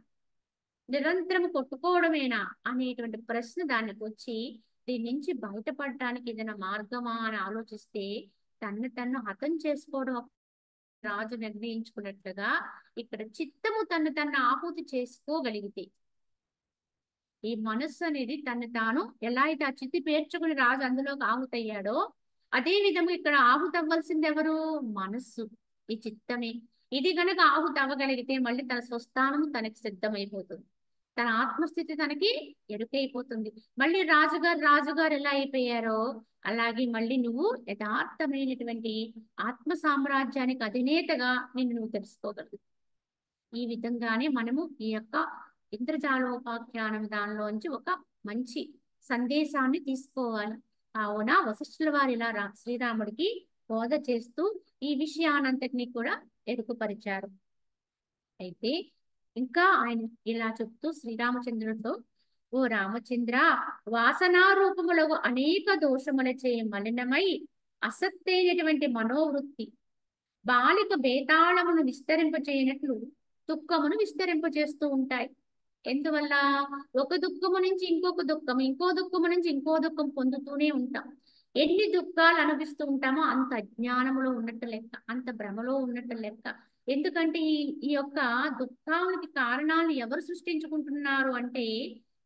నిరంతరం కొట్టుకోవడమేనా అనేటువంటి ప్రశ్న దానికి వచ్చి దీని నుంచి బయటపడటానికి ఏదైనా మార్గమా అని ఆలోచిస్తే తన్ను హతం చేసుకోవడం రాజు నిర్ణయించుకున్నట్లుగా ఇక్కడ చిత్తము తన్ను ఆహుతి చేసుకోగలిగితే, ఈ మనస్సు అనేది తాను ఎలా అయితే ఆ చిత్తి పేర్చుకుని రాజు అందులోకి ఆహుతయ్యాడో, అదే విధంగా ఇక్కడ ఆహుతవ్వాల్సింది ఎవరు, మనస్సు, ఈ చిత్తమే. ఇది గనక ఆహుతి అవ్వగలిగితే మళ్ళీ తన స్వస్థానము తనకి సిద్ధమైపోతుంది, తన ఆత్మస్థితి తనకి ఎరుకైపోతుంది. మళ్ళీ రాజుగారు ఎలా అయిపోయారో అలాగే మళ్ళీ నువ్వు యథార్థమైనటువంటి ఆత్మ సామ్రాజ్యానికి అధినేతగా నువ్వు తెలుసుకోగలవు. ఈ విధంగానే మనము ఈ యొక్క ఇంద్రజాలోపాఖ్యానం దానిలోంచి ఒక మంచి సందేశాన్ని తీసుకోవాలి. కావున వశిష్ఠుల వారు ఇలా శ్రీరాముడికి బోధ చేస్తూ ఈ విషయానంతటినీ కూడా ఎరుకుపరిచారు. అయితే ఇంకా ఆయన ఇలా చెప్తూ శ్రీరామచంద్రుడితో, ఓ రామచంద్ర, వాసనారూపములకు అనేక దోషములచే మలినమై అసత్తైనటువంటి మనోవృత్తి బాలిక బేతాళమును విస్తరింపచేయనట్లు దుఃఖమును విస్తరింపచేస్తూ ఉంటాయి. ఎందువల్ల, ఒక దుఃఖము నుంచి ఇంకొక దుఃఖం, ఇంకో దుఃఖము నుంచి ఇంకో దుఃఖం పొందుతూనే ఉంటాం. ఎన్ని దుఃఖాలు అనుభవిస్తూ ఉంటామో అంత అజ్ఞానములో ఉన్నట్టు లెక్క, అంత భ్రమలో ఉన్నట్టు లెక్క. ఎందుకంటే ఈ యొక్క దుఃఖానికి కారణాలు ఎవరు సృష్టించుకుంటున్నారు అంటే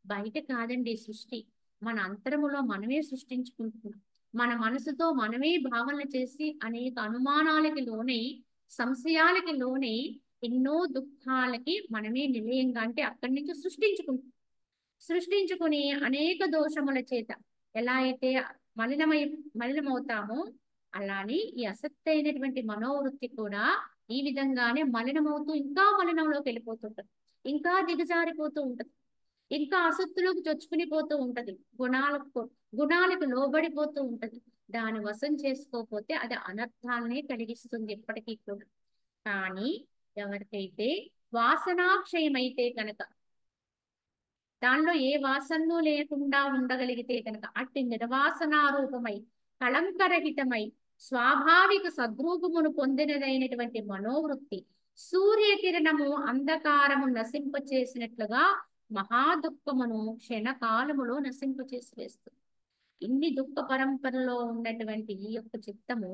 బయట కాదండి సృష్టి, మన అంతరములో మనమే సృష్టించుకుంటున్నాం. మన మనసుతో మనమే భావన చేసి అనేక అనుమానాలకి లోనై, సంశయాలకి లోనై ఎన్నో దుఃఖాలకి మనమే నిలయంగా అంటే అక్కడి నుంచి సృష్టించుకుని అనేక దోషముల చేత ఎలా అయితే మలినమై మలినమవుతామో, అలానే ఈ అసక్తి అయినటువంటి మనోవృత్తి కూడా ఈ విధంగానే మలినమవుతూ ఇంకా మలినంలోకి వెళ్ళిపోతుంటది, ఇంకా దిగజారిపోతూ ఉంటది, ఇంకా అసక్తులోకి చొచ్చుకుని పోతూ ఉంటది, గుణాలకు లోబడిపోతూ ఉంటది. దాని వశం చేసుకోకపోతే అది అనర్థాలనే కలిగిస్తుంది ఎప్పటికీ కూడా. కానీ ఎవరికైతే వాసనాక్షయమైతే కనుక, దానిలో ఏ వాసనలు లేకుండా ఉండగలిగితే కనుక, అట్టి నిర్వాసనారూపమై కళంకరహితమై స్వాభావిక సద్రూపమును పొందినదైనటువంటి మనోవృత్తి సూర్యకిరణము అంధకారము నశింపచేసినట్లుగా మహాదుఃఖమును క్షణకాలములో నశింపచేసి వేస్తుంది. ఇన్ని దుఃఖ పరంపరలో ఉన్నటువంటి ఈ యొక్క చిత్తము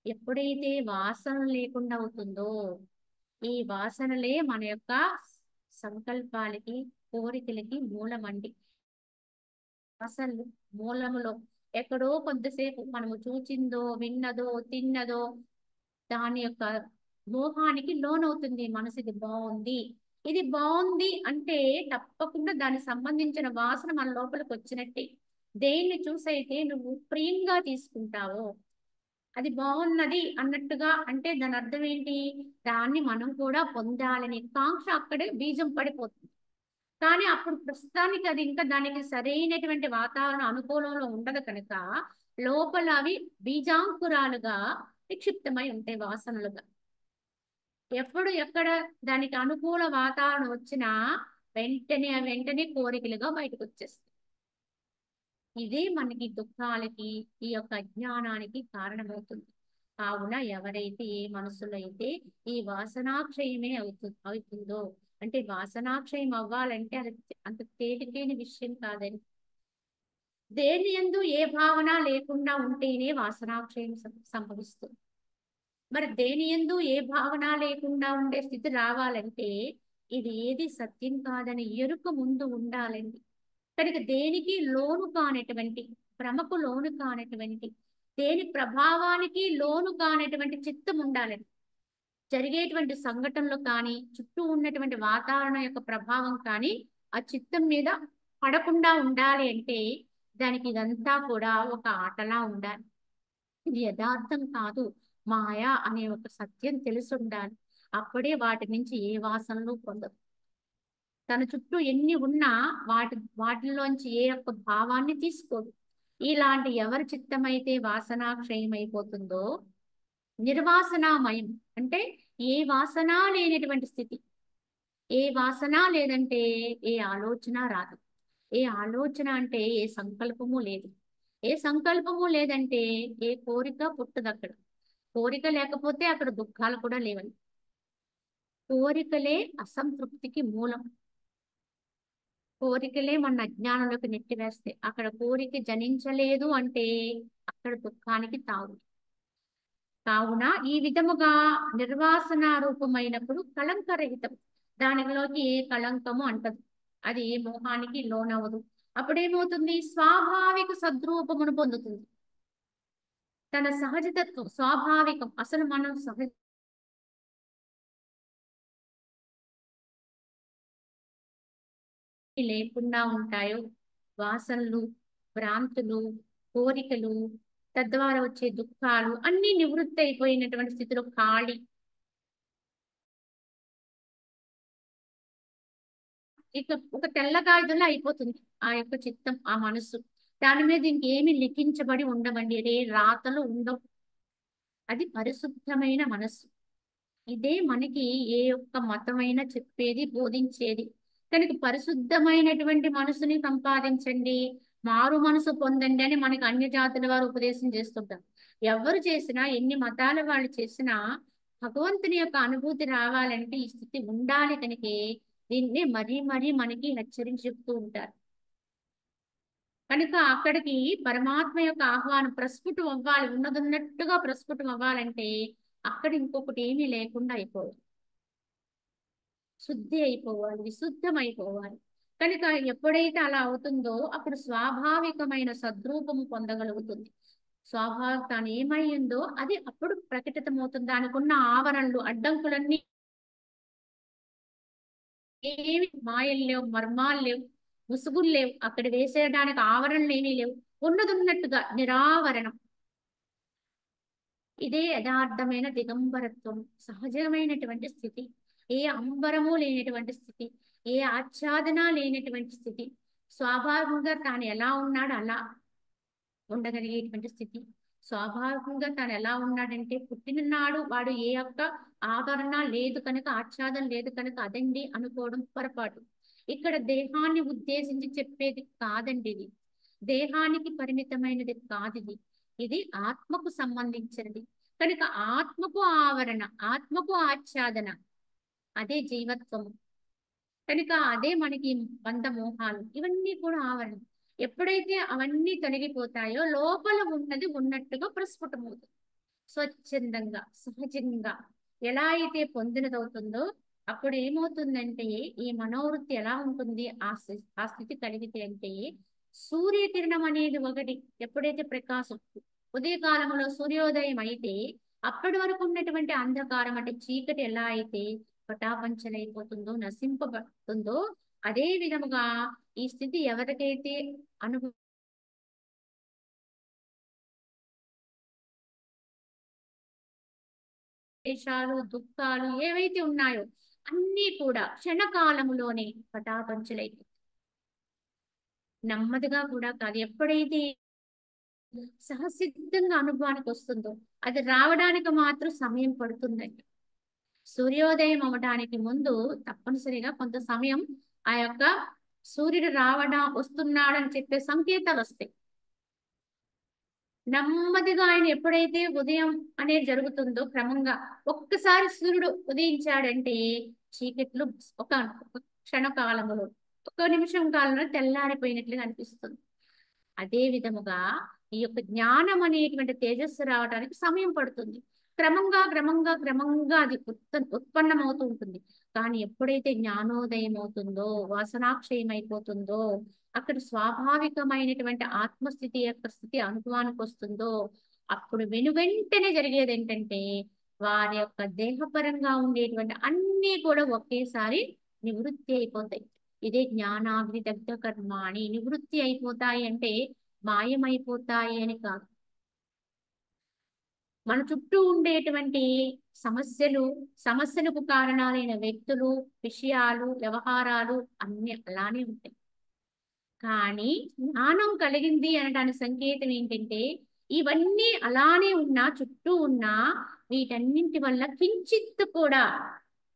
ఎప్పుడైతే వాసన లేకుండా అవుతుందో, ఈ వాసనలే మన యొక్క సంకల్పాలకి, కోరికలకి మూలమండి. అసలు మూలములో ఎక్కడో కొద్దిసేపు మనము చూచిందో, విన్నదో, తిన్నదో దాని యొక్క మోహానికి లోనవుతుంది మనసు. ఇది బాగుంది అంటే తప్పకుండా దానికి సంబంధించిన వాసన మన లోపలికి వచ్చినట్టే. దేన్ని చూసైతే నువ్వు ప్రియంగా తీసుకుంటావో, అది బాగున్నది అన్నట్టుగా అంటే దాని అర్థం ఏంటి, దాన్ని మనం కూడా పొందాలని కాంక్ష అక్కడే బీజం పడిపోతుంది. కానీ అప్పుడు ప్రస్తుతానికి అది ఇంకా దానికి సరైనటువంటి వాతావరణ అనుకూలంలో ఉండదు కనుక లోపల అవి బీజాంకురాలుగా నిక్షిప్తమై ఉంటాయి వాసనలుగా. ఎప్పుడు ఎక్కడ దానికి అనుకూల వాతావరణం వచ్చినా వెంటనే కోరికలుగా బయటకు వచ్చేస్తాయి. ఇదే మనకి దుఃఖాలకి, ఈ యొక్క అజ్ఞానానికి కారణమవుతుంది. కావున ఎవరైతే ఏ మనసులో అయితే ఈ వాసనాక్షయమే అవుతుందో, అంటే వాసనాక్షయం అవ్వాలంటే అది అంత తేలికైన విషయం కాదని. దేని యందు ఏ భావన లేకుండా ఉంటేనే వాసనాక్షయం సంభవిస్తుంది. మరి దేని యందు ఏ భావన లేకుండా ఉండే స్థితి రావాలంటే ఇది ఏది సత్యం కాదని ఎరుక ముందు ఉండాలండి. కనుక దేనికి లోను కానటువంటి, భ్రమకు లోను కానటువంటి, దేని ప్రభావానికి లోను కానటువంటి చిత్తం ఉండాలని. జరిగేటువంటి సంఘటనలు కానీ, చుట్టూ ఉన్నటువంటి వాతావరణం యొక్క ప్రభావం కానీ ఆ చిత్తం మీద పడకుండా ఉండాలి అంటే దానికి ఇదంతా కూడా ఒక ఆటలా ఉండాలి. ఇది యథార్థం కాదు, మాయా అనే ఒక సత్యం తెలిసి ఉండాలి. అప్పుడే వాటి నుంచి ఏ వాసనలు పొందదు. తన చుట్టూ ఎన్ని ఉన్నా వాటిలోంచి ఏ ఒక్క భావాన్ని తీసుకోదు. ఇలాంటి ఎవరి చిత్తమైతే వాసనాక్షయమైపోతుందో, నిర్వాసనామయం అంటే ఏ వాసన లేనటువంటి స్థితి. ఏ వాసన లేదంటే ఏ ఆలోచన రాదు. ఏ ఆలోచన అంటే ఏ సంకల్పము లేదు. ఏ సంకల్పము లేదంటే ఏ కోరిక పుట్టదు అక్కడ. కోరిక లేకపోతే అక్కడ దుఃఖాలు కూడా లేవని. కోరికలే అసంతృప్తికి మూలం. కోరికలే మన అజ్ఞానంలోకి నెట్టివేస్తాయి. అక్కడ కోరిక జనించలేదు అంటే అక్కడ దుఃఖానికి తావు. కావున ఈ విధముగా నిర్వాసన రూపమైనప్పుడు కళంకరహితం, దానిలోకి ఏ కళంకము అంటదు, అది ఏ మోహానికి లోనవదు. అప్పుడేమవుతుంది, స్వాభావిక సద్రూపమును పొందుతుంది. తన సహజతత్వం స్వాభావికం, అసలు మనం సహజ లేకుండా ఉంటాయో వాసనలు, భ్రాంతులు, కోరికలు, తద్వారా వచ్చే దుఃఖాలు అన్ని నివృత్తి అయిపోయినటువంటి స్థితిలో ఖాళీ. ఇక ఒక తెల్ల కాగితంలో అయిపోతుంది ఆ యొక్క చిత్తం, ఆ మనసు. దాని మీద ఇంకేమి లిఖించబడి ఉండవండి, రాతలు ఉండవు. అది పరిశుద్ధమైన మనస్సు. ఇదే మనకి ఏ ఒక్క మతమైనా చెప్పేది, బోధించేది. కనుక పరిశుద్ధమైనటువంటి మనసుని సంపాదించండి, మారు మనసు పొందండి అని మనకి అన్య జాతుల వారు ఉపదేశం చేస్తుంటారు. ఎవరు చేసినా, ఎన్ని మతాల వాళ్ళు చేసినా భగవంతుని యొక్క అనుభూతి రావాలంటే ఈ స్థితి ఉండాలి. కనుక దీన్ని మరీ మనకి హెచ్చరించి చెప్తూ ఉంటారు. కనుక అక్కడికి పరమాత్మ యొక్క ఆహ్వానం ప్రస్ఫుటం అవ్వాలి, ఉన్నదన్నట్టుగా ప్రస్ఫుటం అవ్వాలంటే అక్కడ ఇంకొకటి ఏమీ లేకుండా అయిపోవాలి, శుద్ధి అయిపోవాలి, విశుద్ధం అయిపోవాలి. కనుక ఎప్పుడైతే అలా అవుతుందో అప్పుడు స్వాభావికమైన సద్రూపము పొందగలుగుతుంది. స్వాభావిక తాను ఏమయ్యిందో అది అప్పుడు ప్రకటితమవుతుంది. దానికి ఉన్న ఆవరణలు అడ్డంకులన్నీ ఏమి, మాయలు లేవు, మర్మాలు లేవు, ముసుగులు లేవు, అక్కడ వేసేయడానికి ఆవరణలు ఏమీ లేవు, ఉన్నది ఉన్నట్టుగా నిరావరణం. ఇదే యథార్థమైన దిగంబరత్వం, సహజమైనటువంటి స్థితి, ఏ అంబరము లేనటువంటి స్థితి, ఏ ఆచ్ఛాదన లేనటువంటి స్థితి, స్వాభావికంగా తాను ఎలా ఉన్నాడో అలా ఉండగలిగేటువంటి స్థితి. స్వాభావికంగా తాను ఎలా ఉన్నాడంటే పుట్టిననాడు వాడు ఏ యొక్క ఆదరణ లేదు కనుక, ఆచ్ఛాదన లేదు కనుక అదండి అనుకోవడం పొరపాటు. ఇక్కడ దేహాన్ని ఉద్దేశించి చెప్పేది కాదండి ఇది, దేహానికి పరిమితమైనది కాదు ఇది, ఇది ఆత్మకు సంబంధించినది. కనుక ఆత్మకు ఆవరణ, ఆత్మకు ఆచ్ఛాదన, అదే జీవత్వము. కనుక అదే మనకి బంధమోహాలు ఇవన్నీ కూడా ఆవరణ. ఎప్పుడైతే అవన్నీ తొలగిపోతాయో లోపల ఉన్నది ఉన్నట్టుగా ప్రస్ఫుటమవుతుంది, స్వచ్ఛందంగా సహజంగా ఎలా అయితే పొందినదవుతుందో అప్పుడు ఏమవుతుందంటే ఈ మనోవృత్తి ఎలా ఉంటుంది ఆ స్థితి కలిగితే అంటే సూర్యకిరణం అనేది ఒకటి ఎప్పుడైతే ప్రకాశం ఉదయకాలంలో సూర్యోదయం అయితే అప్పటి వరకు ఉన్నటువంటి అంధకారం అంటే చీకటి ఎలా అయితే పటాపంచలైపోతుందో నశింపబడుతుందో అదే విధముగా ఈ స్థితి ఎవరికైతే అనుభవ ద్వేషాలు దుఃఖాలు ఏవైతే ఉన్నాయో అన్నీ కూడా క్షణకాలములోనే పటాపంచలైపోతాయి. నెమ్మదిగా కూడా కాదు, ఎప్పుడైతే సహసిద్ధంగా అనుభవానికి వస్తుందో అది రావడానికి మాత్రం సమయం పడుతుందండి. సూర్యోదయం అవడానికి ముందు తప్పనిసరిగా కొంత సమయం ఆ యొక్క సూర్యుడు వస్తున్నాడు అని చెప్పే సంకేతాలు వస్తాయి. నెమ్మదిగా ఆయన ఎప్పుడైతే ఉదయం అనేది జరుగుతుందో క్రమంగా ఒక్కసారి సూర్యుడు ఉదయించాడంటే చీకట్లు ఒక క్షణకాలములో ఒక నిమిషం కాలంలో తెల్లారిపోయినట్లుగా అనిపిస్తుంది. అదే విధముగా ఈ యొక్క జ్ఞానం అనేటువంటి తేజస్సు రావడానికి సమయం పడుతుంది. క్రమంగా క్రమంగా క్రమంగా అది ఉత్పన్నమవుతూ ఉంటుంది. కానీ ఎప్పుడైతే జ్ఞానోదయం అవుతుందో వాసనాక్షయం అయిపోతుందో అక్కడ స్వాభావికమైనటువంటి ఆత్మస్థితి యొక్క స్థితి అనుభవానికి వస్తుందో అప్పుడు వెనువెంటనే జరిగేది ఏంటంటే వారి యొక్క దేహపరంగా ఉండేటువంటి అన్నీ కూడా ఒకేసారి నివృత్తి అయిపోతాయి. ఇదే జ్ఞానాగ్ని దగ్ధ కర్మాణి, నివృత్తి అయిపోతాయి అంటే మాయమైపోతాయి అని కాదు. మన చుట్టూ ఉండేటువంటి సమస్యలకు కారణాలైన వ్యక్తులు, విషయాలు, వ్యవహారాలు అన్ని అలానే ఉంటాయి. కానీ జ్ఞానం కలిగింది అనడానికి సంకేతం ఏంటంటే ఇవన్నీ అలానే ఉన్నా చుట్టూ ఉన్నా వీటన్నింటి వల్ల కించిత్ కూడా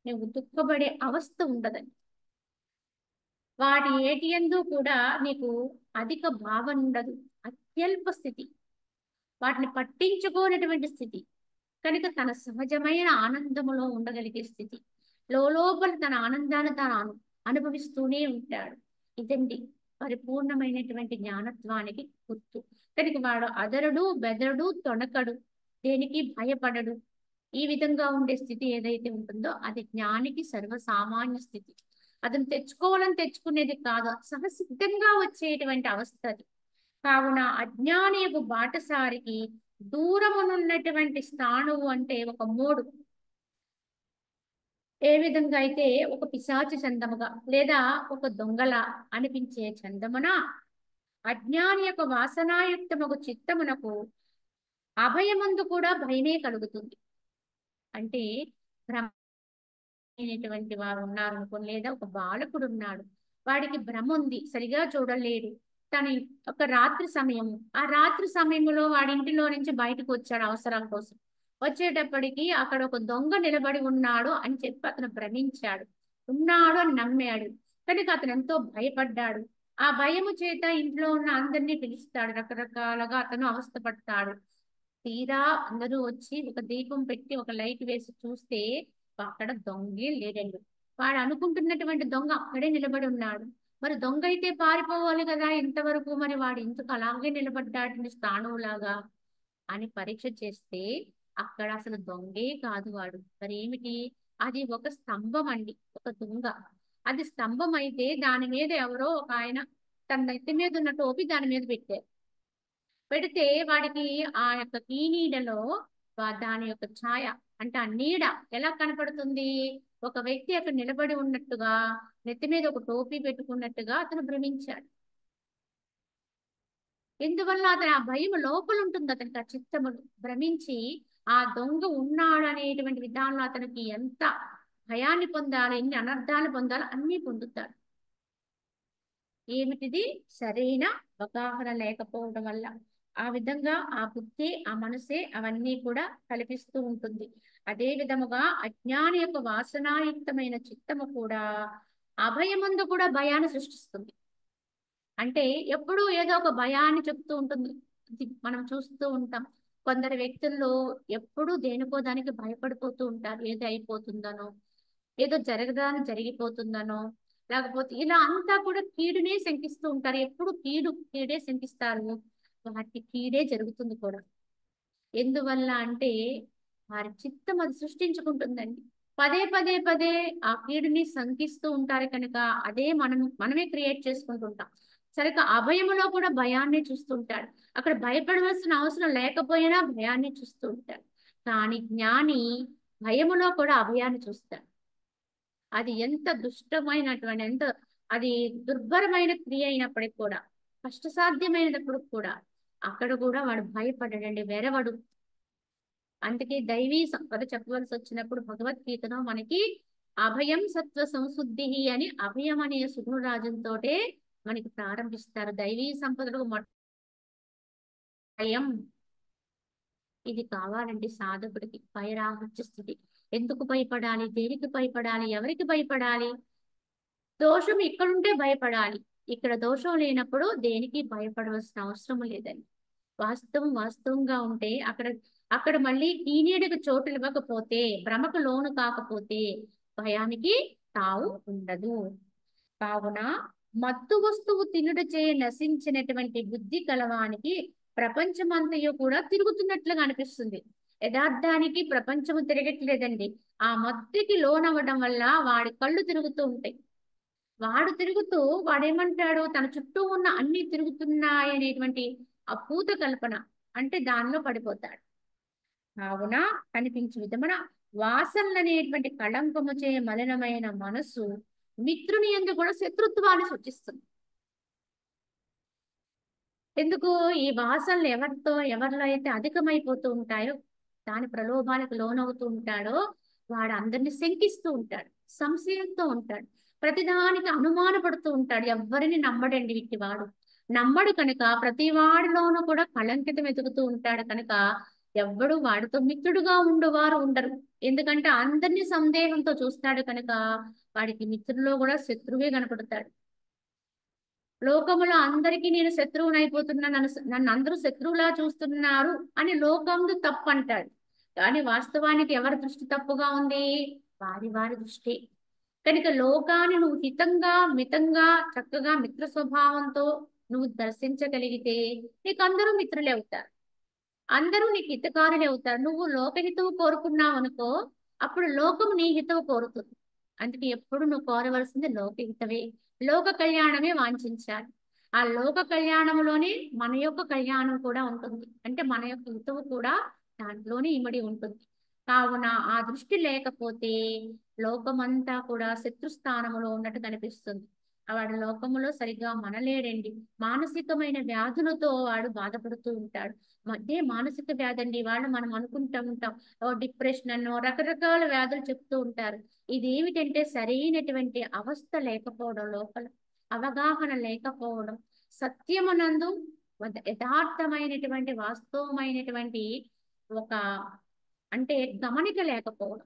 నువ్వు దుఃఖపడే అవస్థ ఉండదని, వాటి ఏటియందు కూడా నీకు అధిక భావన ఉండదు, అత్యల్ప స్థితి, వాటిని పట్టించుకోనటువంటి స్థితి. కనుక తన సహజమైన ఆనందములో ఉండగలిగే స్థితి, లోపల తన ఆనందాన్ని తాను అనుభవిస్తూనే ఉంటాడు. ఇదండి పరిపూర్ణమైనటువంటి జ్ఞానత్వానికి గుర్తు. కనుక వాడు అదరుడు బెదరుడు తొణకడు, దేనికి భయపడడు. ఈ విధంగా ఉండే స్థితి ఏదైతే ఉంటుందో అది జ్ఞానికి సర్వసామాన్య స్థితి. అతను తెచ్చుకోవాలని తెచ్చుకునేది కాదు, సహసిద్ధంగా వచ్చేటువంటి అవస్థ అది. కావున అజ్ఞాని యొక్క బాటసారికి దూరమునున్నటువంటి స్థాణువు అంటే ఒక మోడు ఏ విధంగా అయితే ఒక పిశాచి చందముగా లేదా ఒక దొంగల అనిపించే చందమున అజ్ఞాని యొక్క వాసనాయుక్తముకు చిత్తమునకు అభయమందు కూడా భయమే కలుగుతుంది. అంటే భ్రమ అయినటువంటి వారు ఉన్నారు అనుకోండి, లేదా ఒక బాలకుడు ఉన్నాడు, వాడికి భ్రమ ఉంది, సరిగా చూడలేడు. తను ఒక రాత్రి సమయం, ఆ రాత్రి సమయంలో వాడి ఇంటిలో నుంచి బయటకు వచ్చాడు అవసరం కోసం. వచ్చేటప్పటికి అక్కడ ఒక దొంగ నిలబడి ఉన్నాడు అని చెప్పి అతను భ్రమించాడు, ఉన్నాడు అని నమ్మాడు. కనుక అతను ఎంతో భయపడ్డాడు. ఆ భయము చేత ఇంట్లో ఉన్న అందరినీ పిలుస్తాడు, రకరకాలుగా అతను అవస్థపడతాడు. తీరా అందరూ వచ్చి ఒక దీపం పెట్టి ఒక లైట్ వేసి చూస్తే అక్కడ దొంగే లేడండి. వాడు అనుకుంటున్నటువంటి దొంగ అక్కడే నిలబడి ఉన్నాడు. మరి దొంగ అయితే పారిపోవాలి కదా ఇంతవరకు, మరి వాడు ఎందుకు అలాగే నిలబడ్డాడు స్థాణువులాగా అని పరీక్ష చేస్తే అక్కడ అసలు దొంగే కాదు వాడు. మరి ఏమిటి? అది ఒక స్తంభం అండి, ఒక దొంగ. అది స్తంభం అయితే దాని మీద ఎవరో ఒక ఆయన తన నెత్తి మీద ఉన్న టోపీ దాని మీద పెట్టారు. పెడితే వాడికి ఆ యొక్క కీనీడలో దాని యొక్క ఛాయ, అంటే ఆ నీడ ఎలా కనపడుతుంది? ఒక వ్యక్తి అక్కడ నిలబడి ఉన్నట్టుగా, నెత్తి మీద ఒక టోపీ పెట్టుకున్నట్టుగా అతను భ్రమించాడు. ఎందువల్ల అతను ఆ భయం లోపల ఉంటుంది అతనికి, ఆ చిత్తములు భ్రమించి ఆ దొంగ ఉన్నాడు అనేటువంటి విధానంలో అతనికి ఎంత భయాన్ని పొందాలో, ఎన్ని అనర్థాలు పొందాలో అన్నీ పొందుతాడు. ఏమిటిది? సరైన అవగాహన లేకపోవడం వల్ల. ఆ విధంగా ఆ బుద్ధి, ఆ మనసే అవన్నీ కూడా కల్పిస్తూ ఉంటుంది. అదే విధముగా అజ్ఞాని యొక్క వాసనాయుక్తమైన చిత్తము కూడా అభయమందు కూడా భయాన్ని సృష్టిస్తుంది. అంటే ఎప్పుడూ ఏదో ఒక భయాన్ని చెప్తూ ఉంటుంది. ఇది మనం చూస్తూ ఉంటాం. కొందరు వ్యక్తుల్లో ఎప్పుడూ దేనికో దానికి భయపడిపోతూ ఉంటారు. ఏది అయిపోతుందనో, ఏదో జరగదాని జరిగిపోతుందనో, లేకపోతే ఇలా అంతా కూడా కీడునే శంకిస్తూ ఉంటారు. ఎప్పుడు కీడే శంకిస్తారు. వారికి కీడే జరుగుతుంది కూడా. ఎందువల్ల అంటే వారి చిత్తం అది సృష్టించుకుంటుందండి. పదే పదే పదే ఆ కీడుని శంకిస్తూ ఉంటారు కనుక అదే మనమే క్రియేట్ చేసుకుంటుంటాం. సరిగ్గా అభయములో కూడా భయాన్ని చూస్తుంటాడు. అక్కడ భయపడవలసిన అవసరం లేకపోయినా భయాన్ని చూస్తూ ఉంటాడు. కానీ జ్ఞాని భయములో కూడా అభయాన్ని చూస్తాడు. అది ఎంత దుష్టమైనటువంటి, ఎంత అది దుర్భరమైన క్రియ అయినప్పటికి కూడా, కష్టసాధ్యమైనప్పుడు కూడా అక్కడ కూడా వాడు భయపడడండి, వెరవడు. అందుకే దైవీ సంపద చెప్పవలసి వచ్చినప్పుడు భగవద్గీతలో మనకి అభయం సత్వ సంశుద్ధి అని అభయం అనే సుగుణరాజంతోటే మనకి ప్రారంభిస్తారు. దైవీ సంపదలకు భయం ఇది కావాలండి సాధకుడికి. వైరాగ్య స్థితి. ఎందుకు భయపడాలి? దేనికి భయపడాలి? ఎవరికి భయపడాలి? దోషం ఇక్కడుంటే భయపడాలి. ఇక్కడ దోషం లేనప్పుడు దేనికి భయపడవలసిన అవసరం లేదని. వాస్తవం వాస్తవంగా ఉంటే అక్కడ అక్కడ మళ్ళీ ఈనేడుకు చోటు ఇవ్వకపోతే, భ్రమకు లోను కాకపోతే భయానికి తావు ఉండదు. కావున మత్తు వస్తువు తినుటచే నశించినటువంటి బుద్ధి కలవానికి ప్రపంచమంతయు కూడా తిరుగుతున్నట్లుగా అనిపిస్తుంది. యథార్థానికి ప్రపంచము తిరగట్లేదండి. ఆ మత్తుకి లోనవ్వడం వల్ల వాడి కళ్ళు తిరుగుతూ ఉంటాయి. వాడు తిరుగుతూ వాడేమంటాడు, తన చుట్టూ ఉన్న అన్ని తిరుగుతున్నాయనేటువంటి ఆ పూత కల్పన, అంటే దానిలో పడిపోతాడు. కావున కనిపించే విధమున వాసనలనేటువంటి కళంకముచే మలినమైన మనస్సు మిత్రుని యందు కూడా శత్రుత్వాన్ని సూచిస్తుంది. ఎందుకు? ఈ వాసనలు ఎవరిలో అయితే అధికమైపోతూ ఉంటాయో, దాని ప్రలోభాలకు లోనవుతూ ఉంటాడో వాడు అందరిని శంకిస్తూ ఉంటాడు, సంశయంతో ఉంటాడు, ప్రతిదానికి అనుమానపడుతూ ఉంటాడు. ఎవ్వరిని నమ్మడండి వాడు. నమ్మడు కనుక ప్రతి వాడిలోనూ కూడా కళంకితం ఎదుగుతూ ఉంటాడు కనుక ఎవ్వడు వాడితో మిత్రుడుగా ఉండేవారు ఉండరు. ఎందుకంటే అందరినీ సందేహంతో చూస్తాడు కనుక వాడికి మిత్రుల్లో కూడా శత్రువే కనపడతాడు. లోకములో అందరికీ నేను శత్రువుని అయిపోతున్నా, నన్ను అందరూ శత్రువులా చూస్తున్నారు అని లోకంలో తప్పు అంటాడు. కానీ వాస్తవానికి ఎవరి దృష్టి తప్పుగా ఉంది? వారి దృష్టి. కనుక లోకాన్ని నువ్వు హితంగా, మితంగా, చక్కగా మిత్ర స్వభావంతో నువ్వు దర్శించగలిగితే నీకు అందరూ మిత్రులే అవుతారు. అందరూ నీకు హితకారులే అవుతారు. నువ్వు లోకహితవు కోరుకున్నావు అనుకో, అప్పుడు లోకం నీ హితవు కోరుతుంది. అందుకే ఎప్పుడు నువ్వు కోరవలసింది లోకహితవే, లోక కళ్యాణమే వాంఛించాలి. ఆ లోక కళ్యాణంలోనే మన యొక్క కళ్యాణం కూడా ఉంటుంది. అంటే మన యొక్క హితవు కూడా దాంట్లోనే ఇమిడి ఉంటుంది. కావున ఆ దృష్టి లేకపోతే లోకమంతా కూడా శత్రుస్థానములో ఉన్నట్టు కనిపిస్తుంది. వాడు లోకములో సరిగ్గా మనలేడండి. మానసికమైన వ్యాధులతో వాడు బాధపడుతూ ఉంటాడు. మధ్య మానసిక వ్యాధి అండి, వాళ్ళు మనం అనుకుంటూ ఉంటాం డిప్రెషన్ అనో రకరకాల వ్యాధులు చెప్తూ ఉంటారు. ఇది ఏమిటంటే సరైనటువంటి అవస్థ లేకపోవడం, లోపల అవగాహన లేకపోవడం, సత్యమునందు యథార్థమైనటువంటి వాస్తవమైనటువంటి ఒక, అంటే గమనిక లేకపోవడం.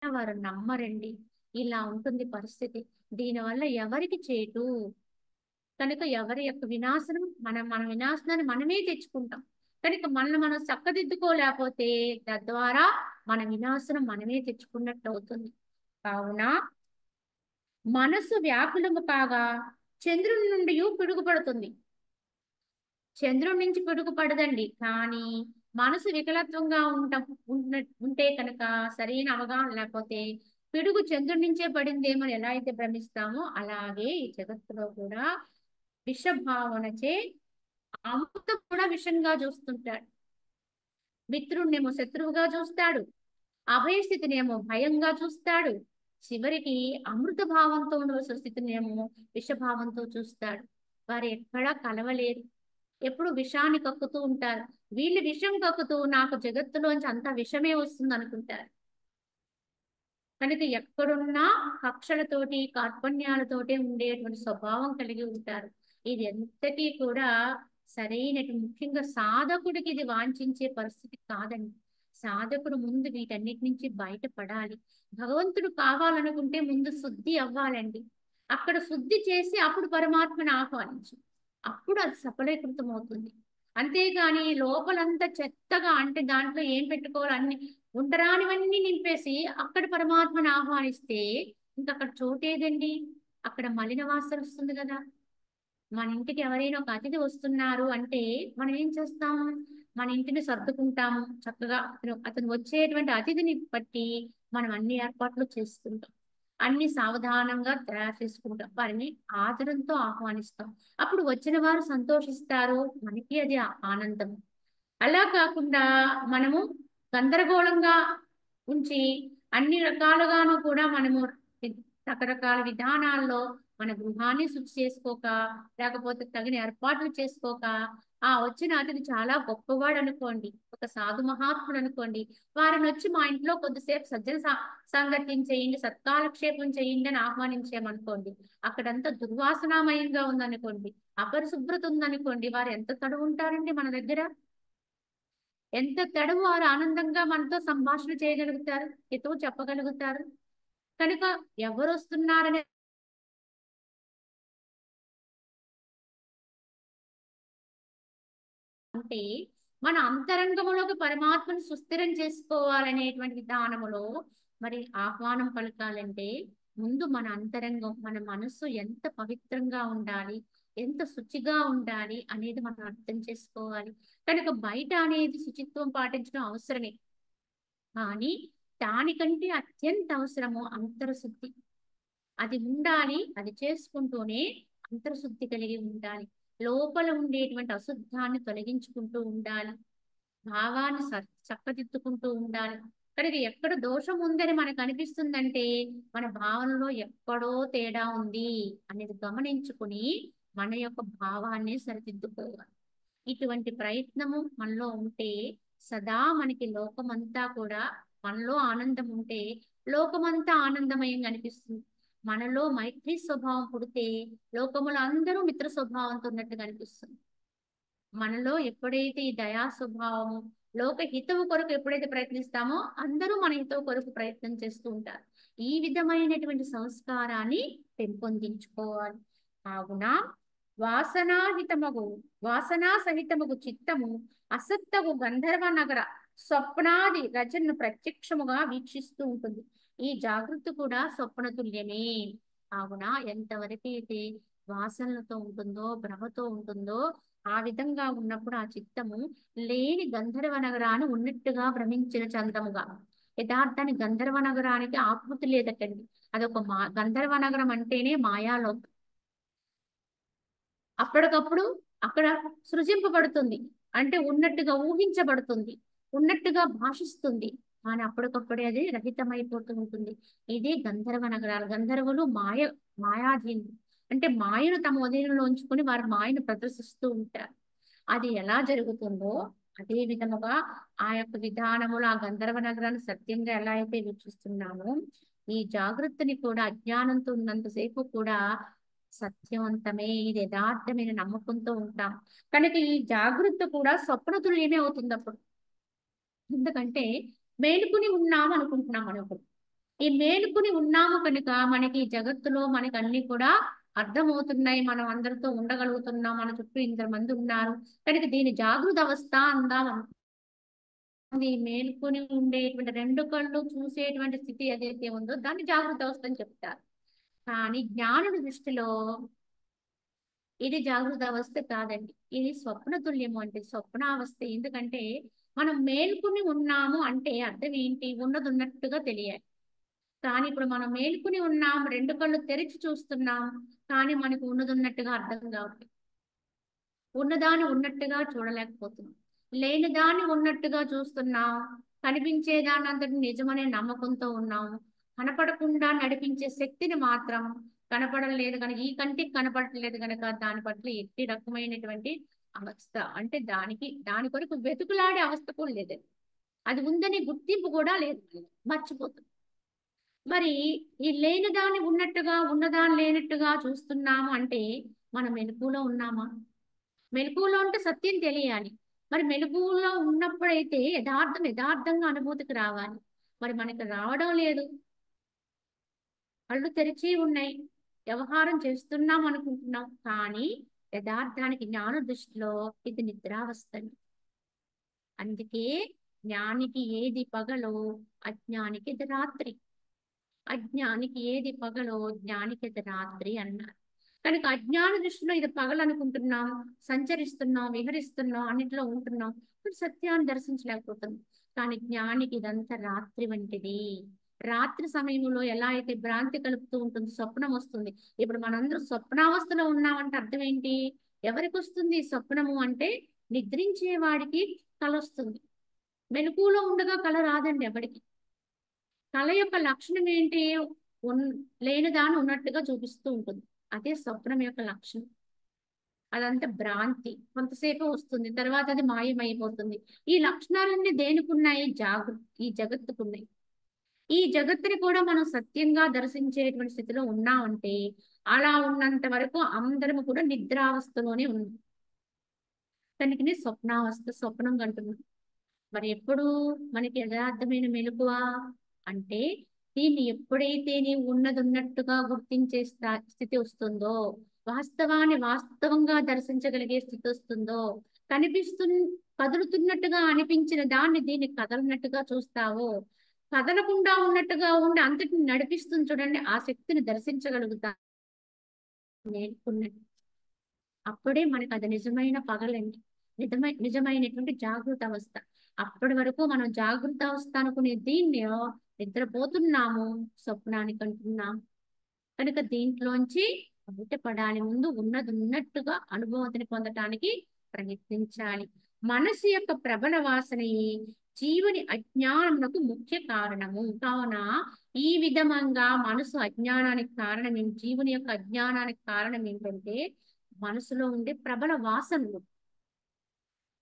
వారు నమ్మరండి. ఇలా ఉంటుంది పరిస్థితి. దీనివల్ల ఎవరికి చేటు? కనుక ఎవరి యొక్క వినాశనం, మన వినాశనాన్ని మనమే తెచ్చుకుంటాం. కనుక మనల్ని మనం చక్కదిద్దుకోలేకపోతే తద్వారా మన వినాశనం మనమే తెచ్చుకున్నట్టు అవుతుంది. కావున మనసు వ్యాకులము కాగా చంద్రుని నుండి పిడుగుపడుతుంది. చంద్రుడి నుంచి పిడుగు పడదండి, కానీ మనసు వికలత్వంగా ఉంటే కనుక సరైన అవగాహన లేకపోతే పిడుగు చంద్రుడి నుంచే పడిందేమో ఎలా అయితే భ్రమిస్తామో అలాగే ఈ జగత్తులో కూడా విషభావనచే అమృతం కూడా విషంగా చూస్తుంటాడు. మిత్రుణ్ణేమో శత్రువుగా చూస్తాడు, అభయస్థితినేమో భయంగా చూస్తాడు, చివరికి అమృత భావంతో ఉండవలసిన స్థితినేమో విషభావంతో చూస్తాడు. వారు ఎక్కడా కలవలేరు, ఎప్పుడు విషాన్ని కక్కుతూ ఉంటారు. వీళ్ళు విషం కక్కుతూ నాకు జగత్తులోంచి అంత విషమే వస్తుంది అనుకుంటారు. కనుక ఎక్కడున్నా కక్షలతోటి కార్పణ్యాలతోటి ఉండేటువంటి స్వభావం కలిగి ఉంటారు. ఇది ఎంతకీ కూడా సరైనటువంటి, ముఖ్యంగా సాధకుడికి ఇది వాంఛించే పరిస్థితి కాదండి. సాధకుడు ముందు వీటన్నిటి నుంచి బయటపడాలి. భగవంతుడు కావాలనుకుంటే ముందు శుద్ధి అవ్వాలండి. అక్కడ శుద్ధి చేసి అప్పుడు పరమాత్మను ఆహ్వానించు, అప్పుడు అది సఫలీకృతం అవుతుంది. అంతేగాని లోపలంతా చెత్తగా, అంటే దాంట్లో ఏం పెట్టుకోవాలి అన్ని ఉండరానివన్నీ నింపేసి అక్కడ పరమాత్మను ఆహ్వానిస్తే ఇంకక్కడ చోటేదండి? అక్కడ మలిన వాసన వస్తుంది కదా. మన ఇంటికి ఎవరైనా ఒక అతిథి వస్తున్నారు అంటే మనం ఏం చేస్తాం? మన ఇంటిని సర్దుకుంటాము చక్కగా. అతను వచ్చేటువంటి అతిథిని బట్టి మనం అన్ని ఏర్పాట్లు చేసుకుంటాం, అన్ని సావధానంగా తయారు చేసుకుంటాం, వారిని ఆదరంతో ఆహ్వానిస్తాం. అప్పుడు వచ్చిన వారు సంతోషిస్తారు, మనకి అది ఆనందం. అలా కాకుండా మనము గందరగోళంగా ఉంచి అన్ని రకాలుగాను కూడా మనము రకరకాల విధానాల్లో మన గృహాన్ని శుచి చేసుకోక, లేకపోతే తగిన ఏర్పాట్లు చేసుకోక, ఆ వచ్చిన అతిథి చాలా గొప్పవాడు అనుకోండి, ఒక సాధు మహాత్ముడు అనుకోండి, వారిని వచ్చి మా ఇంట్లో కొద్దిసేపు సంగత్యం చేయండి, సత్కాలక్షేపం చేయండి అని ఆహ్వానించామనుకోండి, అక్కడంతా దుర్వాసనామయంగా ఉందనుకోండి, అపరిశుభ్రత ఉందనుకోండి, వారు ఎంత తడువు ఉంటారండి మన దగ్గర? ఎంత తడువు వారు ఆనందంగా మనతో సంభాషణ చేయగలుగుతారు, హితవు చెప్పగలుగుతారు? కనుక ఎవరు వస్తున్నారనే అంటే మన అంతరంగములోకి పరమాత్మను సుస్థిరం చేసుకోవాలనేటువంటి విధానములో మరి ఆహ్వానం పలకాలంటే ముందు మన అంతరంగం, మన మనస్సు ఎంత పవిత్రంగా ఉండాలి, ఎంత శుచిగా ఉండాలి అనేది మనం అర్థం చేసుకోవాలి. కనుక బయట అనేది శుచిత్వం పాటించడం అవసరమే, కానీ దానికంటే అత్యంత అవసరము అంతరశుద్ధి. అది ఉండాలి, అది చేసుకుంటూనే అంతర్శుద్ధి కలిగి ఉండాలి. లోపల ఉండేటువంటి అశుద్ధాన్ని తొలగించుకుంటూ ఉండాలి, భావాన్ని చక్కదిద్దుకుంటూ ఉండాలి. కనుక ఎక్కడ దోషం ఉందని మనకు అనిపిస్తుందంటే మన భావనలో ఎక్కడో తేడా ఉంది అనేది గమనించుకుని మన యొక్క భావాన్ని సరిదిద్దుకోవాలి. ఇటువంటి ప్రయత్నము మనలో ఉంటే సదా మనకి లోకమంతా కూడా, మనలో ఆనందం ఉంటే లోకమంతా ఆనందమయంగా అనిపిస్తుంది. మనలో మైత్రి స్వభావం పుడితే లోకములో అందరూ మిత్ర స్వభావంతో ఉన్నట్టుగా అనిపిస్తుంది. మనలో ఎప్పుడైతే ఈ దయా స్వభావము, లోక హితవు కొరకు ఎప్పుడైతే ప్రయత్నిస్తామో అందరూ మన హితవు కొరకు ప్రయత్నం చేస్తూ ఉంటారు. ఈ విధమైనటువంటి సంస్కారాన్ని పెంపొందించుకోవాలి. కావున వాసనాహితమగు వాసనా సహితమగు చిత్తము అసత్తగు గంధర్వ నగర స్వప్నాది రచనను ప్రత్యక్షముగా వీక్షిస్తూ ఉంటుంది. ఈ జాగృతి కూడా స్వప్న తుల్యమే. కావున ఎంతవరకు అయితే వాసనలతో ఉంటుందో, భ్రమతో ఉంటుందో, ఆ విధంగా ఉన్నప్పుడు ఆ చిత్తము లేని గంధర్వ నగరాన్ని ఉన్నట్టుగా భ్రమించిన చందముగా. యథార్థాన్ని గంధర్వ నగరానికి ఆకృతి లేదటండి, అదొక గంధర్వ నగరం అంటేనే మాయాలోకం. అప్పటికప్పుడు అక్కడ సృజింపబడుతుంది, అంటే ఉన్నట్టుగా ఊహించబడుతుంది, ఉన్నట్టుగా భాషిస్తుంది, కానీ అప్పటికప్పుడే అది రహితమైపోతూ ఉంటుంది. ఇదే గంధర్వ నగరాలు. గంధర్వులు మాయాధీనులు, అంటే మాయను తమ అధీనంలో ఉంచుకొని వారి మాయను ప్రదర్శిస్తూ ఉంటారు. అది ఎలా జరుగుతుందో అదే విధముగా ఆ యొక్క విధానములు ఆ గంధర్వ నగరాన్ని సత్యంగా ఎలా అయితే వీక్షిస్తున్నామో ఈ జాగృతిని కూడా అజ్ఞానంతో ఉన్నంతసేపు కూడా సత్యవంతమే, ఇది యథార్థమైన నమ్మకంతో ఉంటాం. కనుక ఈ జాగృతి కూడా స్వప్న తుల్యమే అవుతుంది అప్పుడు. ఎందుకంటే మేలుకుని ఉన్నాము అనుకుంటున్నాం మనం ఇప్పుడు. ఈ మేలుకుని ఉన్నాము కనుక మనకి ఈ జగత్తులో మనకి అన్ని కూడా అర్థమవుతున్నాయి, మనం అందరితో ఉండగలుగుతున్నాం, మన చుట్టూ ఇంతమంది ఉన్నారు కనుక దీని జాగృత అవస్థ అందాం. మేల్కొని ఉండేటువంటి రెండు కళ్ళు చూసేటువంటి స్థితి ఏదైతే ఉందో దాన్ని జాగ్రత్త అవస్థ అని చెప్తారు. కానీ జ్ఞానుడి దృష్టిలో ఇది జాగృత అవస్థ కాదండి. ఇది స్వప్న తుల్యము అంటే స్వప్నావస్థ. ఎందుకంటే మనం మేల్కొని ఉన్నాము అంటే అర్థం ఏంటి? ఉన్నది ఉన్నట్టుగా తెలియాలి. కానీ ఇప్పుడు మనం మేల్కొని ఉన్నాం, రెండు కళ్ళు తెరిచి చూస్తున్నాం, కానీ మనకు ఉన్నది ఉన్నట్టుగా అర్థం కావట్లేదు. ఉన్నదాన్ని ఉన్నట్టుగా చూడలేకపోతున్నాం. లేని దాన్ని ఉన్నట్టుగా చూస్తున్నాం. కనిపించేదాన్ని అంతటి నిజమనే నమ్మకంతో ఉన్నాం. కనపడకుండా నడిపించే శక్తిని మాత్రం కనపడలేదు కనుక, ఈ కంటికి కనపడట్లేదు కనుక దాని పట్ల ఎట్టి రకమైనటువంటి అవస్థ అంటే దాని కొరకు వెతుకులాడే అవస్థ కూడా లేదు. అది ఉందని గుర్తింపు కూడా లేదు. మర్చిపోతుంది. మరి ఈ లేని దాన్ని ఉన్నట్టుగా ఉన్నదాన్ని లేనట్టుగా చూస్తున్నాము అంటే మనం మెలకువలో ఉన్నామా? మెలకువలో ఉంటే సత్యం తెలియాలి. మరి మెలకువలో ఉన్నప్పుడైతే యథార్థంగా అనుభూతికి రావాలి. మరి మనకి రావడం లేదు. కళ్ళు తెరిచి ఉన్నాయి, వ్యవహారం చేస్తున్నాం అనుకుంటున్నాం, కానీ యథార్థానికి జ్ఞాన దృష్టిలో ఇది నిద్రావస్థ. అందుకే జ్ఞానికి ఏది పగలో అజ్ఞానికి ఇది రాత్రి. అజ్ఞానికి ఏది పగలో జ్ఞానికి ఇది రాత్రి అన్నారు. కనుక అజ్ఞాన దృష్టిలో ఇది పగలనుకుంటున్నాం, సంచరిస్తున్నాం, విహరిస్తున్నాం, అన్నిట్లో ఉంటున్నాం, ఇప్పుడు సత్యాన్ని దర్శించలేకపోతున్నాం. కానీ జ్ఞానికి ఇదంతా రాత్రి వంటిది. రాత్రి సమయంలో ఎలా అయితే భ్రాంతి కలుపుతూ ఉంటుంది, స్వప్నం వస్తుంది. ఇప్పుడు మనందరం స్వప్నావస్థలో ఉన్నామంటే అర్థం ఏంటి? ఎవరికి వస్తుంది స్వప్నము అంటే? నిద్రించే వాడికి కల వస్తుంది. మెలకువలో ఉండగా కల రాదండి ఎవరికి. కళ యొక్క లక్షణం ఏంటి? ఉన్ లేనిదాన్ని ఉన్నట్టుగా చూపిస్తూ ఉంటుంది. అదే స్వప్నం యొక్క లక్షణం. అదంతా భ్రాంతి, కొంతసేపు వస్తుంది, తర్వాత అది మాయమైపోతుంది. ఈ లక్షణాలన్నీ దేనికున్నాయి? ఈ జగత్తుకున్నాయి. ఈ జగత్తుని కూడా మనం సత్యంగా దర్శించేటువంటి స్థితిలో ఉన్నామంటే, అలా ఉన్నంత వరకు అందరము కూడా నిద్రావస్థలోనే ఉన్నాం. దానికి స్వప్నావస్థ, స్వప్నం కంటున్నాం. మరి ఎప్పుడు మనకి యథార్థమైన మెలకువ అంటే, దీన్ని ఎప్పుడైతే నీవు ఉన్నది ఉన్నట్టుగా గుర్తించే స్థితి వస్తుందో, వాస్తవాన్ని వాస్తవంగా దర్శించగలిగే స్థితి వస్తుందో, కనిపిస్తు కదులుతున్నట్టుగా అనిపించిన దాన్ని దీన్ని కదలనట్టుగా చూస్తావో, కదలకుండా ఉన్నట్టుగా ఉండి అంతటిని నడిపిస్తుంది చూడండి, ఆ శక్తిని దర్శించగలుగుతా నేర్చుకున్నట్టు. అప్పుడే మనకు అది నిజమైన పగలండి. నిజమైనటువంటి జాగృత అవస్థ. అప్పటి వరకు మనం జాగృత అవస్థ అనుకునే దీన్ని నిద్రపోతున్నాము, స్వప్నానికి అంటున్నాం. కనుక దీంట్లోంచి బయటపడాలి. ముందు ఉన్నది ఉన్నట్టుగా అనుభూతిని పొందటానికి ప్రయత్నించాలి. మనసు యొక్క ప్రబల వాసనయే జీవుని అజ్ఞానమునకు ముఖ్య కారణము. కావున ఈ విధంగా మనసు అజ్ఞానానికి కారణం జీవుని యొక్క అజ్ఞానానికి కారణం ఏంటంటే మనసులో ఉండే ప్రబల వాసనలు.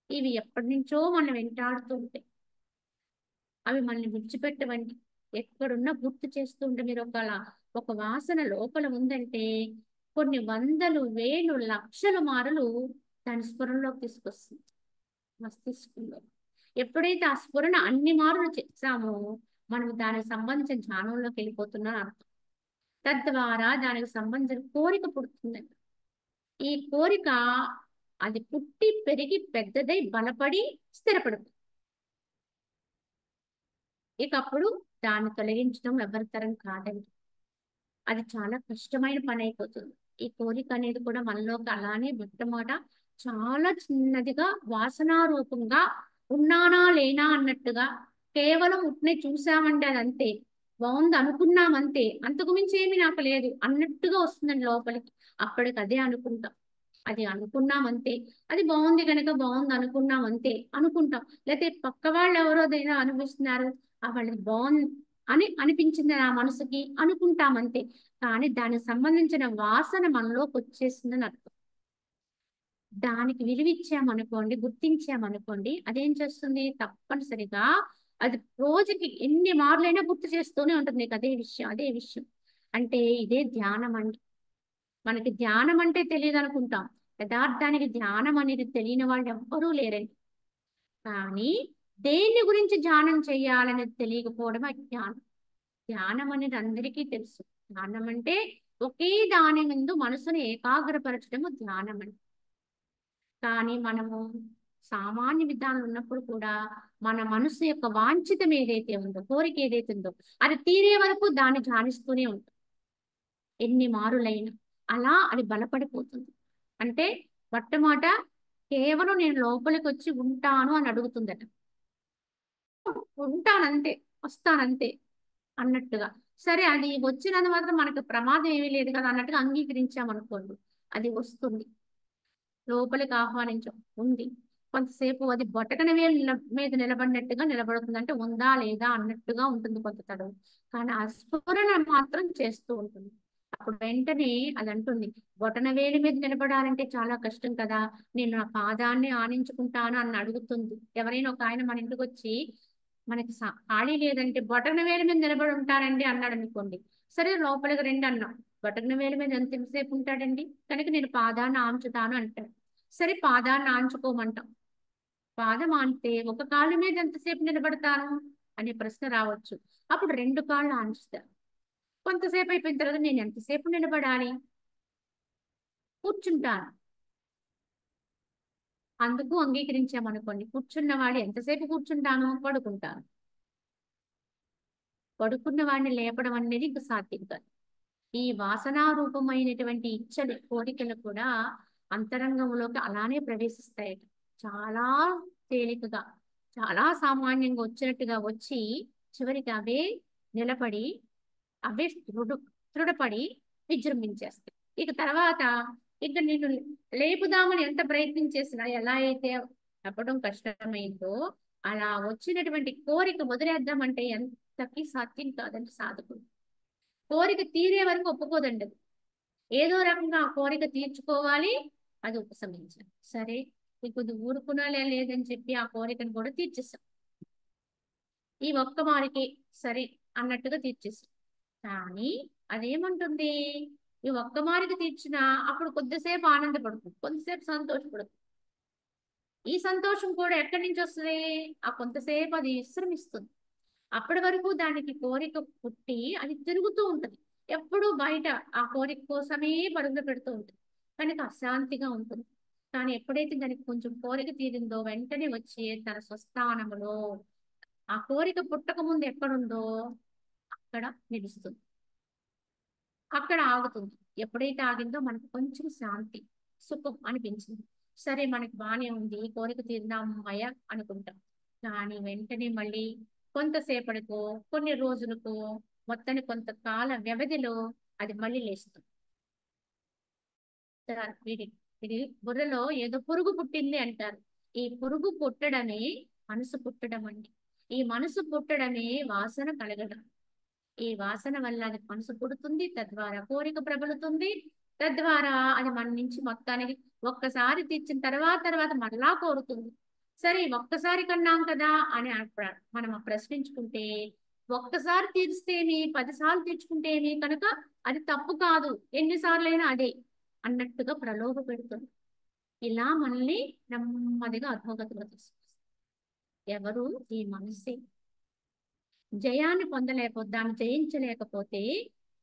ఇవి ఎప్పటి నుంచో మనం వెంటాడుతూ ఉంటాయి. అవి మనల్ని విడిచిపెట్టవండి. ఎక్కడున్నా గుర్తు చేస్తూ ఉంటే, మీరు ఒక వాసన లోపల ఉందంటే కొన్ని వందలు, వేలు, లక్షల మారులు దాని స్ఫురణలోకి తీసుకొస్తుంది మస్తిష్కంలో. ఎప్పుడైతే ఆ స్ఫురణ అన్ని మారులు చేసామో మనం దానికి సంబంధించిన జ్ఞానంలోకి వెళ్ళిపోతున్నాం అర్థం. తద్వారా దానికి సంబంధించిన కోరిక పుడుతుందండి. ఈ కోరిక అది పుట్టి పెరిగి పెద్దదై బలపడి స్థిరపడుతుంది. ఇక అప్పుడు దాన్ని తొలగించడం ఎవరితరం కాదండి. అది చాలా కష్టమైన పని అయిపోతుంది. ఈ కోరిక అనేది కూడా మనలోకి అలానే మొట్టమొదట చాలా చిన్నదిగా వాసనారూపంగా ఉన్నానా లేనా అన్నట్టుగా కేవలం ఉట్నే చూసామంటే అది అంతే, బాగుంది అనుకున్నాం అంతే, అంతకు మించి ఏమి నాకు లేదు అన్నట్టుగా వస్తుందండి లోపలికి. అప్పటికి అదే అనుకుంటాం. అది అనుకున్నాం అంతే, అది బాగుంది కనుక బాగుంది అనుకున్నాం అంతే అనుకుంటాం. లేకపోతే పక్క వాళ్ళు ఎవరో ఏదైనా అనిపిస్తున్నారు, వాళ్ళకి బాగుంది అని అనిపించింది నా మనసుకి అనుకుంటాం అంతే. కానీ దానికి సంబంధించిన వాసన మనలోకి వచ్చేసిందని అర్థం. దానికి విలువిచ్చామనుకోండి, గుర్తించామనుకోండి, అదేం చేస్తుంది? తప్పనిసరిగా అది రోజుకి ఎన్ని మార్లైనా గుర్తు చేస్తూనే ఉంటుంది నీకు అదే విషయం. అంటే ఇదే ధ్యానం అండి. మనకి ధ్యానం అంటే తెలియదు అనుకుంటాం. యథార్థానికి ధ్యానం అనేది తెలియని వాళ్ళు ఎవ్వరూ లేరండి. కానీ దేని గురించి ధ్యానం చేయాలనేది తెలియకపోవడం అజ్ఞానం. ధ్యానం అనేది అందరికీ తెలుసు. ధ్యానం అంటే ఒకే దాని ముందు మనసును ఏకాగ్రపరచడము ధ్యానం అంటే. కానీ మనము సామాన్య విధానం ఉన్నప్పుడు కూడా మన మనసు యొక్క వాంఛితం ఏదైతే ఉందో, కోరిక ఏదైతే ఉందో, అది తీరే వరకు దాన్ని ధ్యానిస్తూనే ఉంటాం ఎన్ని మారులైనా. అలా అది బలపడిపోతుంది. అంటే మొట్టమొదట కేవలం నేను లోపలికి వచ్చి ఉంటాను అని అడుగుతుందట. ఉంటానంతే, వస్తానంతే అన్నట్టుగా. సరే అది వచ్చినంత మాత్రం మనకు ప్రమాదం ఏమీ లేదు కదా అన్నట్టుగా అంగీకరించామనుకోండి, అది వస్తుంది. లోపలికి ఆహ్వానించం ఉంది. కొంతసేపు అది బొటకన వేలు మీద నిలబడినట్టుగా నిలబడుతుంది. అంటే ఉందా లేదా అన్నట్టుగా ఉంటుంది కొంత తడవు. కానీ ఆ స్ఫురణ మాత్రం చేస్తూ ఉంటుంది. అప్పుడు వెంటనే అది అంటుంది, బొటన వేలు మీద నిలబడాలంటే చాలా కష్టం కదా, నేను నా పాదాన్ని ఆనించుకుంటాను అని అడుగుతుంది. ఎవరైనా ఒక ఆయన మన ఇంటికి వచ్చి మనకి ఖాళీ లేదంటే బొటన వేలు మీద నిలబడి ఉంటారండి అన్నాడు అనుకోండి, సరే లోపలికి రండి అన్నాం. బొటన వేలు మీద ఎంతసేపు ఉంటాడండి, కనుక నేను పాదాన్ని ఆంచుతాను అంటాడు. సరే పాదాన్ని ఆంచుకోమంటాం. పాదం ఆంచితే ఒక కాలు మీద ఎంతసేపు నిలబడతాను అనే ప్రశ్న రావచ్చు. అప్పుడు రెండు కాళ్ళు ఆంచుతారు. కొంతసేపు అయిపోయిన తర్వాత నేను ఎంతసేపు నిలబడాలి, కూర్చుంటాను. అందుకు అంగీకరించామనుకోండి, కూర్చున్న వాడు ఎంతసేపు కూర్చుంటాను, పడుకుంటాను. పడుకున్న వాడిని లేపడం అనేది ఇంక సాధ్యం కాదు. ఈ వాసనారూపమైనటువంటి ఇచ్చలు, కోరికలు కూడా అంతరంగంలోకి అలానే ప్రవేశిస్తాయట. చాలా తేలికగా, చాలా సామాన్యంగా వచ్చినట్టుగా వచ్చి చివరికి అవే నిలబడి, అవే దృఢపడి విజృంభించేస్తాయి. ఇక తర్వాత ఇక నేను లేపుదామని ఎంత ప్రయత్నం చేసినా, ఎలా అయితే చెప్పడం కష్టమైందో అలా వచ్చినటువంటి కోరిక వదిలేద్దామంటే ఎంతకి సాధ్యం కాదండి సాధకుడు. కోరిక తీరే వరకు ఒప్పుకోదండి అది. ఏదో రకంగా ఆ కోరిక తీర్చుకోవాలి, అది ఉపశమించాలి. సరే కొద్ది ఊరుకునాలే లేదని చెప్పి ఆ కోరికను కూడా తీర్చేస్తాం. ఈ ఒక్క మారికి సరే అన్నట్టుగా తీర్చేస్తాం. కానీ అదేమంటుంది, ఈ ఒక్క మారికి తీర్చినా అప్పుడు కొద్దిసేపు ఆనందపడుతుంది, కొద్దిసేపు సంతోషపడుతుంది. ఈ సంతోషం కూడా ఎక్కడి నుంచి వస్తుంది, ఆ కొంతసేపు అది విశ్రమిస్తుంది. అప్పటి వరకు దానికి కోరిక పుట్టి అది తిరుగుతూ ఉంటది. ఎప్పుడూ బయట ఆ కోరిక కోసమే పరుగులు పెడుతూ ఉంటుంది. కనుక అశాంతిగా ఉంటుంది. కానీ ఎప్పుడైతే దానికి కొంచెం కోరిక తీరిందో వెంటనే వచ్చి తన స్వస్థానములో ఆ కోరిక పుట్టక ముందు ఎక్కడుందో అక్కడ నిలుస్తుంది, అక్కడ ఆగుతుంది. ఎప్పుడైతే ఆగిందో మనకు కొంచెం శాంతి, సుఖం అనిపించింది. సరే మనకి బానే ఉంది, ఈ కోరిక తీరిందామయ్య అనుకుంటాం. కానీ వెంటనే మళ్ళీ కొంతసేపటికో, కొన్ని రోజులకో, మొత్తాన్ని కొంతకాల వ్యవధిలో అది మళ్ళీ లేస్తుంది. వీడి ఇది బుర్రలో ఏదో పురుగు పుట్టింది అంటారు. ఈ పురుగు పుట్టడమే మనసు పుట్టడం అండి. ఈ మనసు పుట్టడమే వాసన కలగడం. ఈ వాసన వల్ల అది మనసు పుడుతుంది, తద్వారా కోరిక ప్రబలుతుంది, తద్వారా అది మన నుంచి మొత్తానికి ఒక్కసారి తీర్చిన తర్వాత మరలా కోరుతుంది. సరే ఒక్కసారి కన్నాం కదా అని మనం ప్రశ్నించుకుంటే, ఒక్కసారి తీర్స్తేమి 10 సార్లు తీర్చుకుంటే ఏమి, కనుక అది తప్పు కాదు, ఎన్నిసార్లైనా అదే అన్నట్టుగా ప్రలోభ పెడుతుంది. ఇలా మనల్ని నెమ్మదిగా అధోగతిలో తీసుకొస్తుంది. ఎవరు, ఈ మనసే. జయాన్ని పొందలేకపోతే, దాన్ని జయించలేకపోతే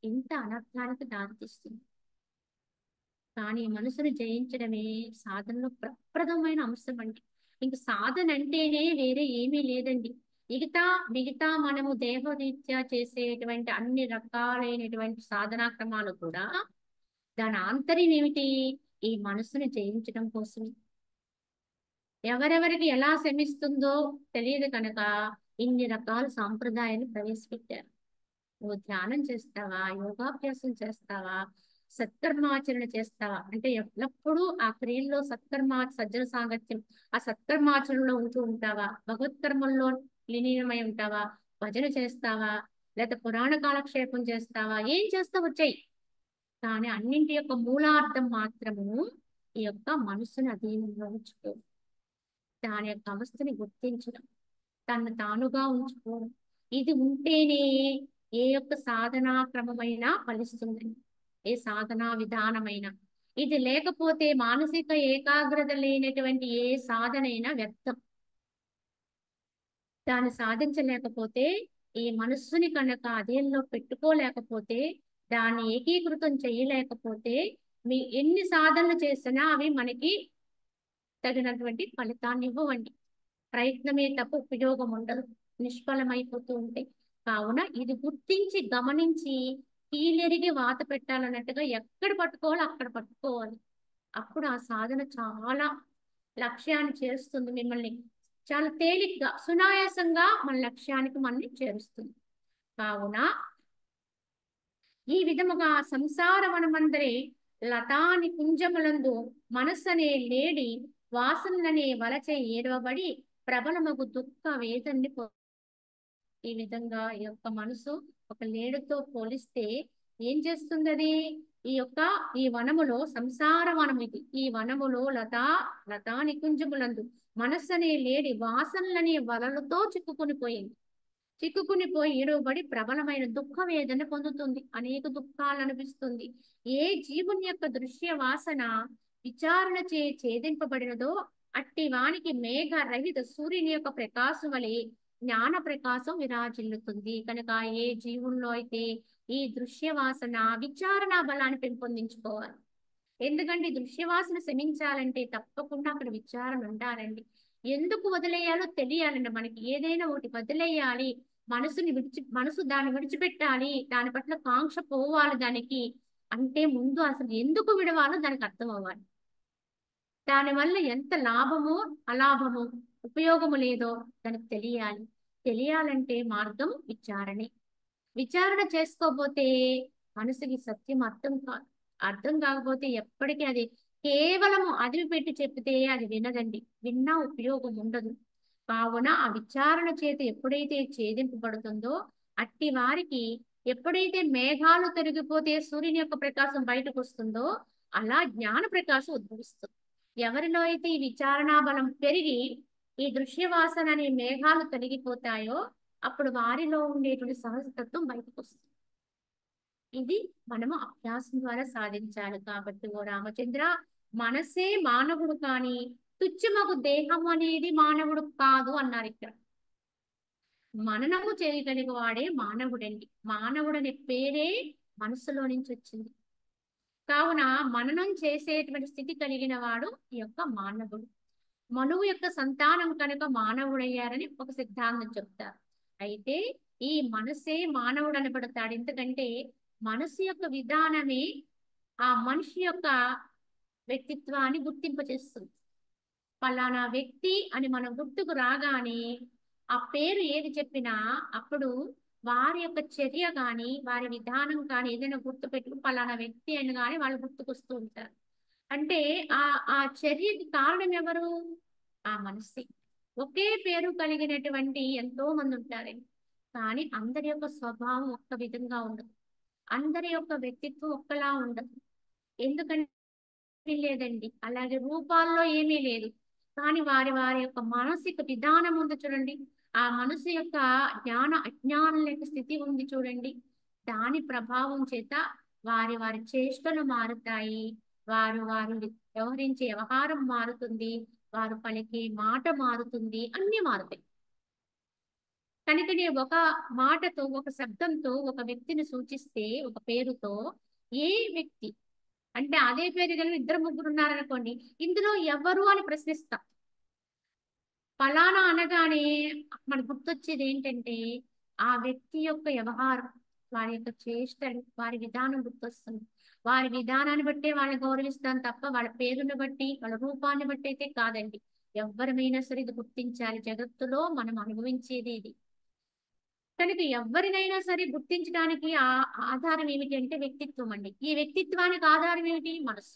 ఇంత అనర్థానికి దారితీస్తుంది. కానీ మనసును జయించడమే సాధనలో ప్రప్రదమైన అంశం అండి. ఇంక సాధన అంటేనే వేరే ఏమీ లేదండి. మిగతా మిగతా మనము దేహరీత్యా చేసేటువంటి అన్ని రకాలైనటువంటి సాధనా క్రమాలు కూడా దాని ఆంతర్యం ఏమిటి, ఈ మనసును జయించడం కోసమే. ఎవరెవరికి ఎలా శమిస్తుందో తెలియదు కనుక ఇన్ని రకాల సాంప్రదాయాలు ప్రవేశపెట్టారు. నువ్వు ధ్యానం చేస్తావా, యోగాభ్యాసం చేస్తావా, సత్కర్మాచరణ చేస్తావా, అంటే ఎల్లప్పుడూ ఆ క్రియల్లో సజ్జన సాంగత్యం, ఆ సత్కర్మాచరణలో ఉంటూ ఉంటావా, భగవత్కర్మల్లో లీనమై ఉంటావా, భజన చేస్తావా, లేదా పురాణ కాలక్షేపం చేస్తావా, ఏం చేస్తావో చెయ్యి. కానీ అన్నింటి యొక్క మూలార్థం మాత్రము ఈ యొక్క మనసుని అధీనంలో ఉంచుకో, దాని యొక్క అవస్థని గుర్తించడం, తను తానుగా ఉంచుకోవడం. ఇది ఉంటేనే ఏ యొక్క సాధనా క్రమమైనా ఫలిస్తుంది, ఏ సాధనా విధానమైనా. ఇది లేకపోతే మానసిక ఏకాగ్రత లేనటువంటి ఏ సాధనైనా వ్యర్థం. దాన్ని సాధించలేకపోతే, ఈ మనస్సుని కనుక అధీనంలో పెట్టుకోలేకపోతే, దాన్ని ఏకీకృతం చేయలేకపోతే, మీ ఎన్ని సాధనలు చేసినా అవి మనకి తగినటువంటి ఫలితాన్ని ఇవ్వవండి. ప్రయత్నమే తప్ప ఉపయోగం ఉండదు, నిష్ఫలమైపోతూ ఉంటాయి. కావున ఇది గుర్తించి గమనించి కీలెరిగి వాత పెట్టాలన్నట్టుగా ఎక్కడ పట్టుకోవాలో అక్కడ పట్టుకోవాలి. అప్పుడు ఆ సాధన చాలా లక్ష్యాన్ని చేరుస్తుంది. మిమ్మల్ని చాలా తేలిగ్గా సునాయాసంగా మన లక్ష్యానికి మనల్ని చేరుస్తుంది. కావున ఈ విధముగా సంసార వనమందరి లతాని కుంజములందు మనస్సనే లేడి వాసనలనే వలచే ఏడవబడి ప్రబలమగు దుఃఖ వేదన్ని ఈ విధంగా ఈ యొక్క మనసు ఒక లేడుతో పోలిస్తే ఏం చేస్తుంది అది? ఈ వనములో సంసార వనం ఇది. ఈ వనములో లతా నికుంజములందు మనస్సు అనే లేడి వాసనలనే వలలతో చిక్కుకుని పోయి ఏడవబడి ప్రబలమైన దుఃఖ వేదన పొందుతుంది. అనేక దుఃఖాలు అనిపిస్తుంది. ఏ జీవుని యొక్క దృశ్య వాసన విచారణ ఛేదింపబడినదో అట్టి వానికి మేఘ రహిత సూర్యుని యొక్క ప్రకాశం వలె జ్ఞాన ప్రకాశం విరాజిల్లుతుంది. కనుక ఏ జీవుల్లో అయితే ఈ దృశ్య వాసన విచారణ బలాన్ని పెంపొందించుకోవాలి. ఎందుకంటే దృశ్యవాసన శమించాలంటే తప్పకుండా అక్కడ విచారణ ఉండాలండి. ఎందుకు వదిలేయాలో తెలియాలండి. మనకి ఏదైనా ఒకటి వదిలేయాలి, మనసు దాన్ని విడిచిపెట్టాలి, దాని పట్ల కాంక్ష పోవాలి దానికి అంటే ముందు అసలు ఎందుకు విడవాలో దానికి అర్థం అవ్వాలి. దానివల్ల ఎంత లాభమో అలాభమో ఉపయోగము లేదో దానికి తెలియాలంటే మార్గం విచారణ చేసుకోకపోతే మనసుకి సత్యం అర్థం కాకపోతే ఎప్పటికీ అది కేవలము అదివి పెట్టి చెప్తే అది వినదండి, విన్నా ఉపయోగం ఉండదు. కావున ఆ విచారణ చేత ఎప్పుడైతే ఛేదింపబడుతుందో అట్టి వారికి ఎప్పుడైతే మేఘాలు తొలగిపోతే సూర్యుని యొక్క ప్రకాశం బయటకు వస్తుందో అలా జ్ఞాన ప్రకాశం ఉద్భవిస్తుంది. ఎవరిలో అయితే ఈ విచారణా బలం పెరిగి ఈ దృశ్యవాసన అనే మేఘాలు తొలగిపోతాయో అప్పుడు వారిలో ఉండేటువంటి సహజతత్వం బయటకు వస్తుంది. ఇది మనము అభ్యాసం ద్వారా సాధించాలి. కాబట్టి ఓ రామచంద్ర, మనసే మానవుడు కాని తుచ్చమగు దేహం అనేది మానవుడు కాదు అన్నారు ఇక్కడ. మననము చేయగలిగే వాడే మానవుడండి. మానవుడు అనే పేరే మనసులో నుంచి వచ్చింది. కావున మననం చేసేటువంటి స్థితి కలిగిన వాడు ఈ యొక్క మానవుడు. మనువు యొక్క సంతానం కనుక మానవుడయ్యారని ఒక సిద్ధాంతం చెప్తారు. అయితే ఈ మనసే మానవుడు అనబడతాడు. ఎందుకంటే మనసు యొక్క విధానమే ఆ మనిషి యొక్క వ్యక్తిత్వాన్ని గుర్తింపచేస్తుంది. పలానా వ్యక్తి అని మనం గుర్తుకు రాగానే ఆ పేరు ఏది చెప్పినా అప్పుడు వారి యొక్క చర్య కానీ వారి విధానం కానీ ఏదైనా గుర్తు పెట్టుకుని పలానా వ్యక్తి అని కానీ వాళ్ళు గుర్తుకొస్తూ ఉంటారు. అంటే ఆ చర్యకి కారణం ఎవరు? ఆ మనస్సే. ఒకే పేరు కలిగినటువంటి ఎంతో మంది ఉంటారండి, కానీ అందరి యొక్క స్వభావం ఒక్క విధంగా ఉండదు, అందరి యొక్క వ్యక్తిత్వం ఒక్కలా ఉండదు. ఎందుకంటే లేదండి, అలాగే రూపాల్లో ఏమీ లేదు, కానీ వారి వారి యొక్క మానసిక విధానం ఉంది చూడండి, ఆ మనసు యొక్క అజ్ఞానం యొక్క స్థితి ఉంది చూడండి, దాని ప్రభావం చేత వారి వారి చేష్టలు మారుతాయి, వారు వ్యవహరించే వ్యవహారం మారుతుంది, వారు పలికే మాట మారుతుంది, అన్ని మారుతాయి. కనుకనే ఒక మాటతో ఒక శబ్దంతో ఒక వ్యక్తిని సూచిస్తే ఒక పేరుతో ఏ వ్యక్తి అంటే అదే పేరు కలిగిన ఇద్దరు ముగ్గురు ఉన్నారనుకోండి, ఇందులో ఎవరు అని ప్రశ్నిస్తాం. ఫలానా అనగానే మనకు గుర్తొచ్చేది ఏంటంటే ఆ వ్యక్తి యొక్క వ్యవహారం, వారి యొక్క చేష్టలు, వారి విధానం గుర్తొస్తుంది. వారి విధానాన్ని బట్టే వాళ్ళని గౌరవిస్తాం తప్ప వాళ్ళ పేరుని బట్టి వాళ్ళ రూపాన్ని బట్టి అయితే కాదండి. ఎవరిమైనా సరే ఇది గుర్తించాలి. జగత్తులో మనం అనుభవించేది ఇది. కనుక ఎవరినైనా సరే గుర్తించడానికి ఆధారం ఏమిటి అంటే వ్యక్తిత్వం అండి. ఈ వ్యక్తిత్వానికి ఆధారం ఏమిటి? మనసు.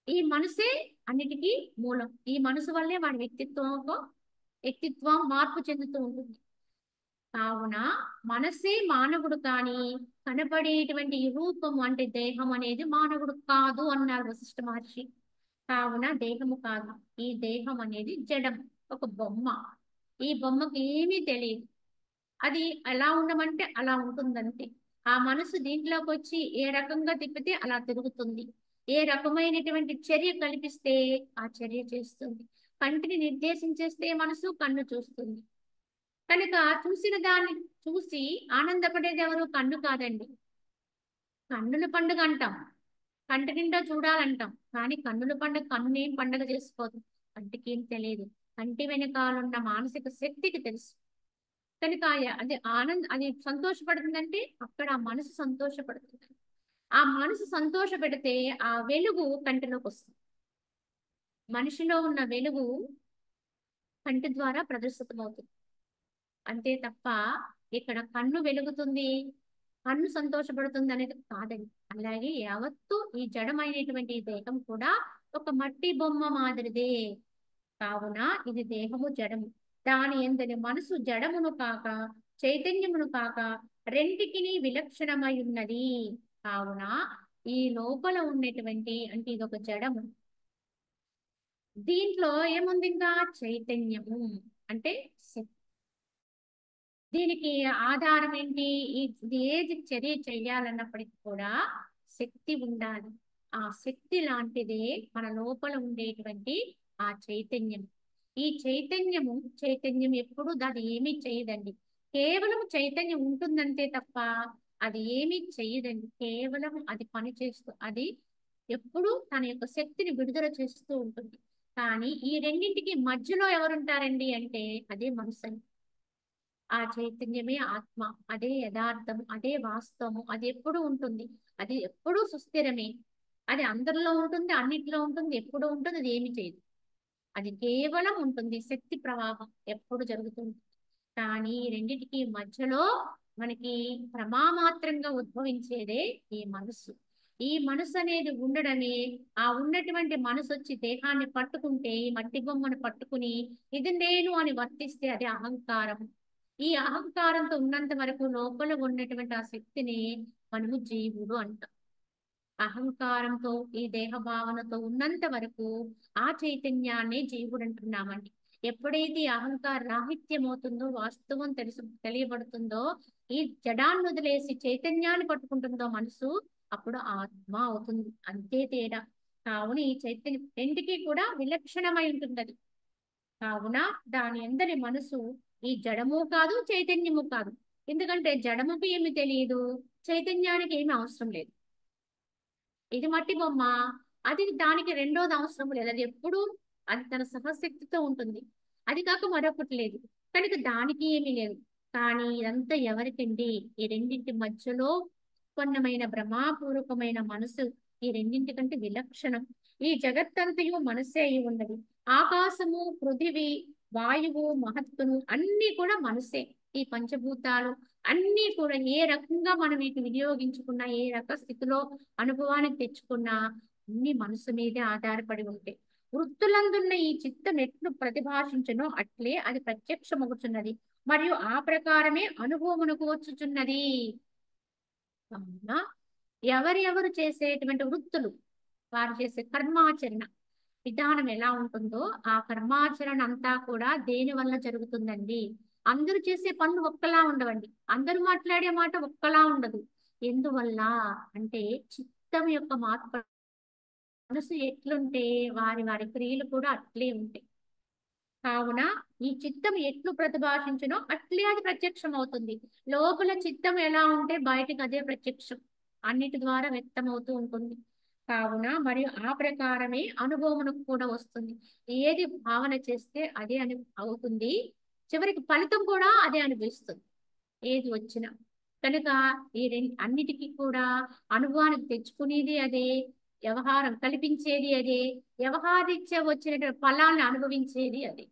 ఈ మనసే అన్నిటికీ మూలం. ఈ మనసు వల్లే వాడి వ్యక్తిత్వం మార్పు చెందుతూ ఉంటుంది. కావున మనసే మానవుడు కానీ కనబడేటువంటి ఈ రూపం అంటే దేహం అనేది మానవుడు కాదు అన్నారు వశిష్ఠ మహర్షి. కావున దేహము కాదు, ఈ దేహం అనేది జడం, ఒక బొమ్మ. ఈ బొమ్మకి ఏమీ తెలియదు, అది ఎలా ఉండమంటే అలా ఉంటుందంతే. ఆ మనసు దీంట్లోకి వచ్చి ఏ రకంగా తిప్పితే అలా తిరుగుతుంది, ఏ రకమైనటువంటి చర్య కల్పిస్తే ఆ చర్య చేస్తుంది. కంటిని నిర్దేశించేస్తే మనసు కన్ను చూస్తుంది. కనుక చూసిన దాన్ని చూసి ఆనందపడేది ఎవరు? కన్ను కాదండి. కన్నుల పండుగ అంటాం, కంటి నిండా చూడాలంటాం, కానీ కన్నుల పండుగ కన్నేం పండుగ చేసుకోదు. కంటికి ఏం తెలియదు. కంటి వెనకాలన్న మానసిక శక్తికి తెలుసు. కనుక అది అది సంతోషపడుతుందంటే అక్కడ ఆ మనసు సంతోషపడుతుంది. ఆ మనసు సంతోష పెడితే ఆ వెలుగు కంటిలోకి వస్తుంది. మనిషిలో ఉన్న వెలుగు కంటి ద్వారా ప్రదర్శితమవుతుంది. అంతే తప్ప ఇక్కడ కన్ను వెలుగుతుంది, కన్ను సంతోషపడుతుంది అనేది కాదండి. అలాగే యావత్తు ఈ జడమైనటువంటి ఈ దేహం కూడా ఒక మట్టి బొమ్మ మాదిరిదే. కావున ఇది దేహము జడము. దాని ఎందని మనసు జడమును కాక చైతన్యమును కాక రెంటికిని విలక్షణమై ఉన్నది. కావున ఈ లోపల ఉన్నటువంటి అంటే ఇదొక జడము. దీంట్లో ఏముంది ఇంకా చైతన్యము అంటే శక్తి. దీనికి ఆధారం ఏంటి? ఇది ఏది చర్య చేయాలన్నప్పటికీ కూడా శక్తి ఉండాలి. ఆ శక్తి లాంటిదే మన లోపల ఉండేటువంటి ఆ చైతన్యం. ఈ చైతన్యం ఎప్పుడు అది ఏమీ చేయదండి. కేవలం చైతన్యం ఉంటుందంటే తప్ప అది ఏమీ చేయదండి. కేవలం అది పని చేస్తూ అది ఎప్పుడు తన యొక్క శక్తిని విడుదల చేస్తూ ఉంటుంది. కానీ ఈ రెండింటికి మధ్యలో ఎవరుంటారండి అంటే అదే మనసు. ఆ చైతన్యమే ఆత్మ, అదే యథార్థం, అదే వాస్తవము, అది ఎప్పుడు ఉంటుంది. అది ఎప్పుడూ సుస్థిరమే. అది అందరిలో ఉంటుంది, అన్నిటిలో ఉంటుంది, ఎప్పుడు ఉంటుంది, అది ఏమి చేయదు. అది కేవలం ఉంటుంది, శక్తి ప్రవాహం ఎప్పుడు జరుగుతుంది. కానీ ఈ రెండిటికి మధ్యలో మనకి ప్రమామాత్రంగా ఉద్భవించేదే ఈ మనస్సు. ఈ మనసు అనేది ఉండడమే, ఆ ఉన్నటువంటి మనసు వచ్చి దేహాన్ని పట్టుకుంటే ఈ మట్టి బొమ్మను పట్టుకుని ఇది నేను అని వర్తిస్తే అది అహంకారం. ఈ అహంకారంతో ఉన్నంత వరకు లోపల ఉన్నటువంటి ఆ శక్తిని మనము జీవుడు అంటాం. అహంకారంతో ఈ దేహ భావనతో ఉన్నంత వరకు ఆ చైతన్యాన్ని జీవుడు అంటున్నామండి. ఎప్పుడైతే ఈ అహంకార రాహిత్యం అవుతుందో, వాస్తవం తెలియబడుతుందో, ఈ జడాన్ని వదిలేసి చైతన్యాన్ని పట్టుకుంటుందో మనసు, అప్పుడు ఆత్మ అవుతుంది. అంతే తేడా. కావున ఈ చైతన్యం రెంటికి కూడా విలక్షణమై ఉంటుంది అది. కావున దాని అందరి మనసు ఈ జడము కాదు, చైతన్యము కాదు. ఎందుకంటే జడముకి ఏమి తెలియదు, చైతన్యానికి ఏమి అవసరం లేదు. ఇది మట్టి బొమ్మ, అది దానికి రెండోది అవసరం లేదు. అది ఎప్పుడు అది తన సహశక్తితో ఉంటుంది. అది కాక మరొకటి లేదు. కనుక దానికి ఏమీ లేదు. కానీ ఇదంతా ఎవరికండి? ఈ రెండింటి మధ్యలో ఉత్పన్నమైన భ్రమాపూర్వకమైన మనసు ఈ రెండింటి కంటే విలక్షణం. ఈ జగత్తంతయు మనసే అయి ఉన్నది. ఆకాశము, పృథివి, వాయువు, మహత్తును అన్ని కూడా మనసే. ఈ పంచభూతాలు అన్ని కూడా ఏ రకంగా మనం వీటిని వినియోగించుకున్నా, ఏ రక స్థితిలో అనుభవానికి తెచ్చుకున్నా అన్ని మనసు మీదే ఆధారపడి ఉంటాయి. వృత్తులందున్న ఈ చిత్తం ఎట్లు ప్రతిభాషించునో అట్లే అది ప్రత్యక్షమగుచున్నది, మరియు ఆ ప్రకారమే అనుభవమునకు వచ్చుచున్నది. కావున ఎవరెవరు చేసేటువంటి వృత్తులు, వారు చేసే కర్మాచరణ విధానం ఎలా ఉంటుందో ఆ కర్మాచరణ అంతా కూడా దేని వల్ల జరుగుతుందండి. అందరూ చేసే పనులు ఒక్కలా ఉండవండి, అందరూ మాట్లాడే మాట ఒక్కలా ఉండదు. ఎందువల్ల అంటే చిత్తం యొక్క మార్పు. మనసు ఎట్లుంటే వారి వారి క్రియలు కూడా అట్లే ఉంటాయి. కావున ఈ చిత్తం ఎట్లు ప్రతిభాషించునో అట్లే అది ప్రత్యక్షం అవుతుంది. లోపల చిత్తం ఎలా ఉంటే బయటకు అదే ప్రత్యక్షం అన్నిటి ద్వారా వ్యక్తం అవుతూ ఉంటుంది. కావున మరియు ఆ ప్రకారమే అనుభవమునకు కూడా వస్తుంది. ఏది భావన చేస్తే అదే అవుతుంది. చివరికి ఫలితం కూడా అదే అనిపిస్తుంది ఏది వచ్చినా. కనుక ఈ అన్నిటికీ కూడా అనుభవానికి తెచ్చుకునేది అదే, వ్యవహారం కల్పించేది అదే, వ్యవహారీత్యా వచ్చినటువంటి ఫలాన్ని అనుభవించేది అదే.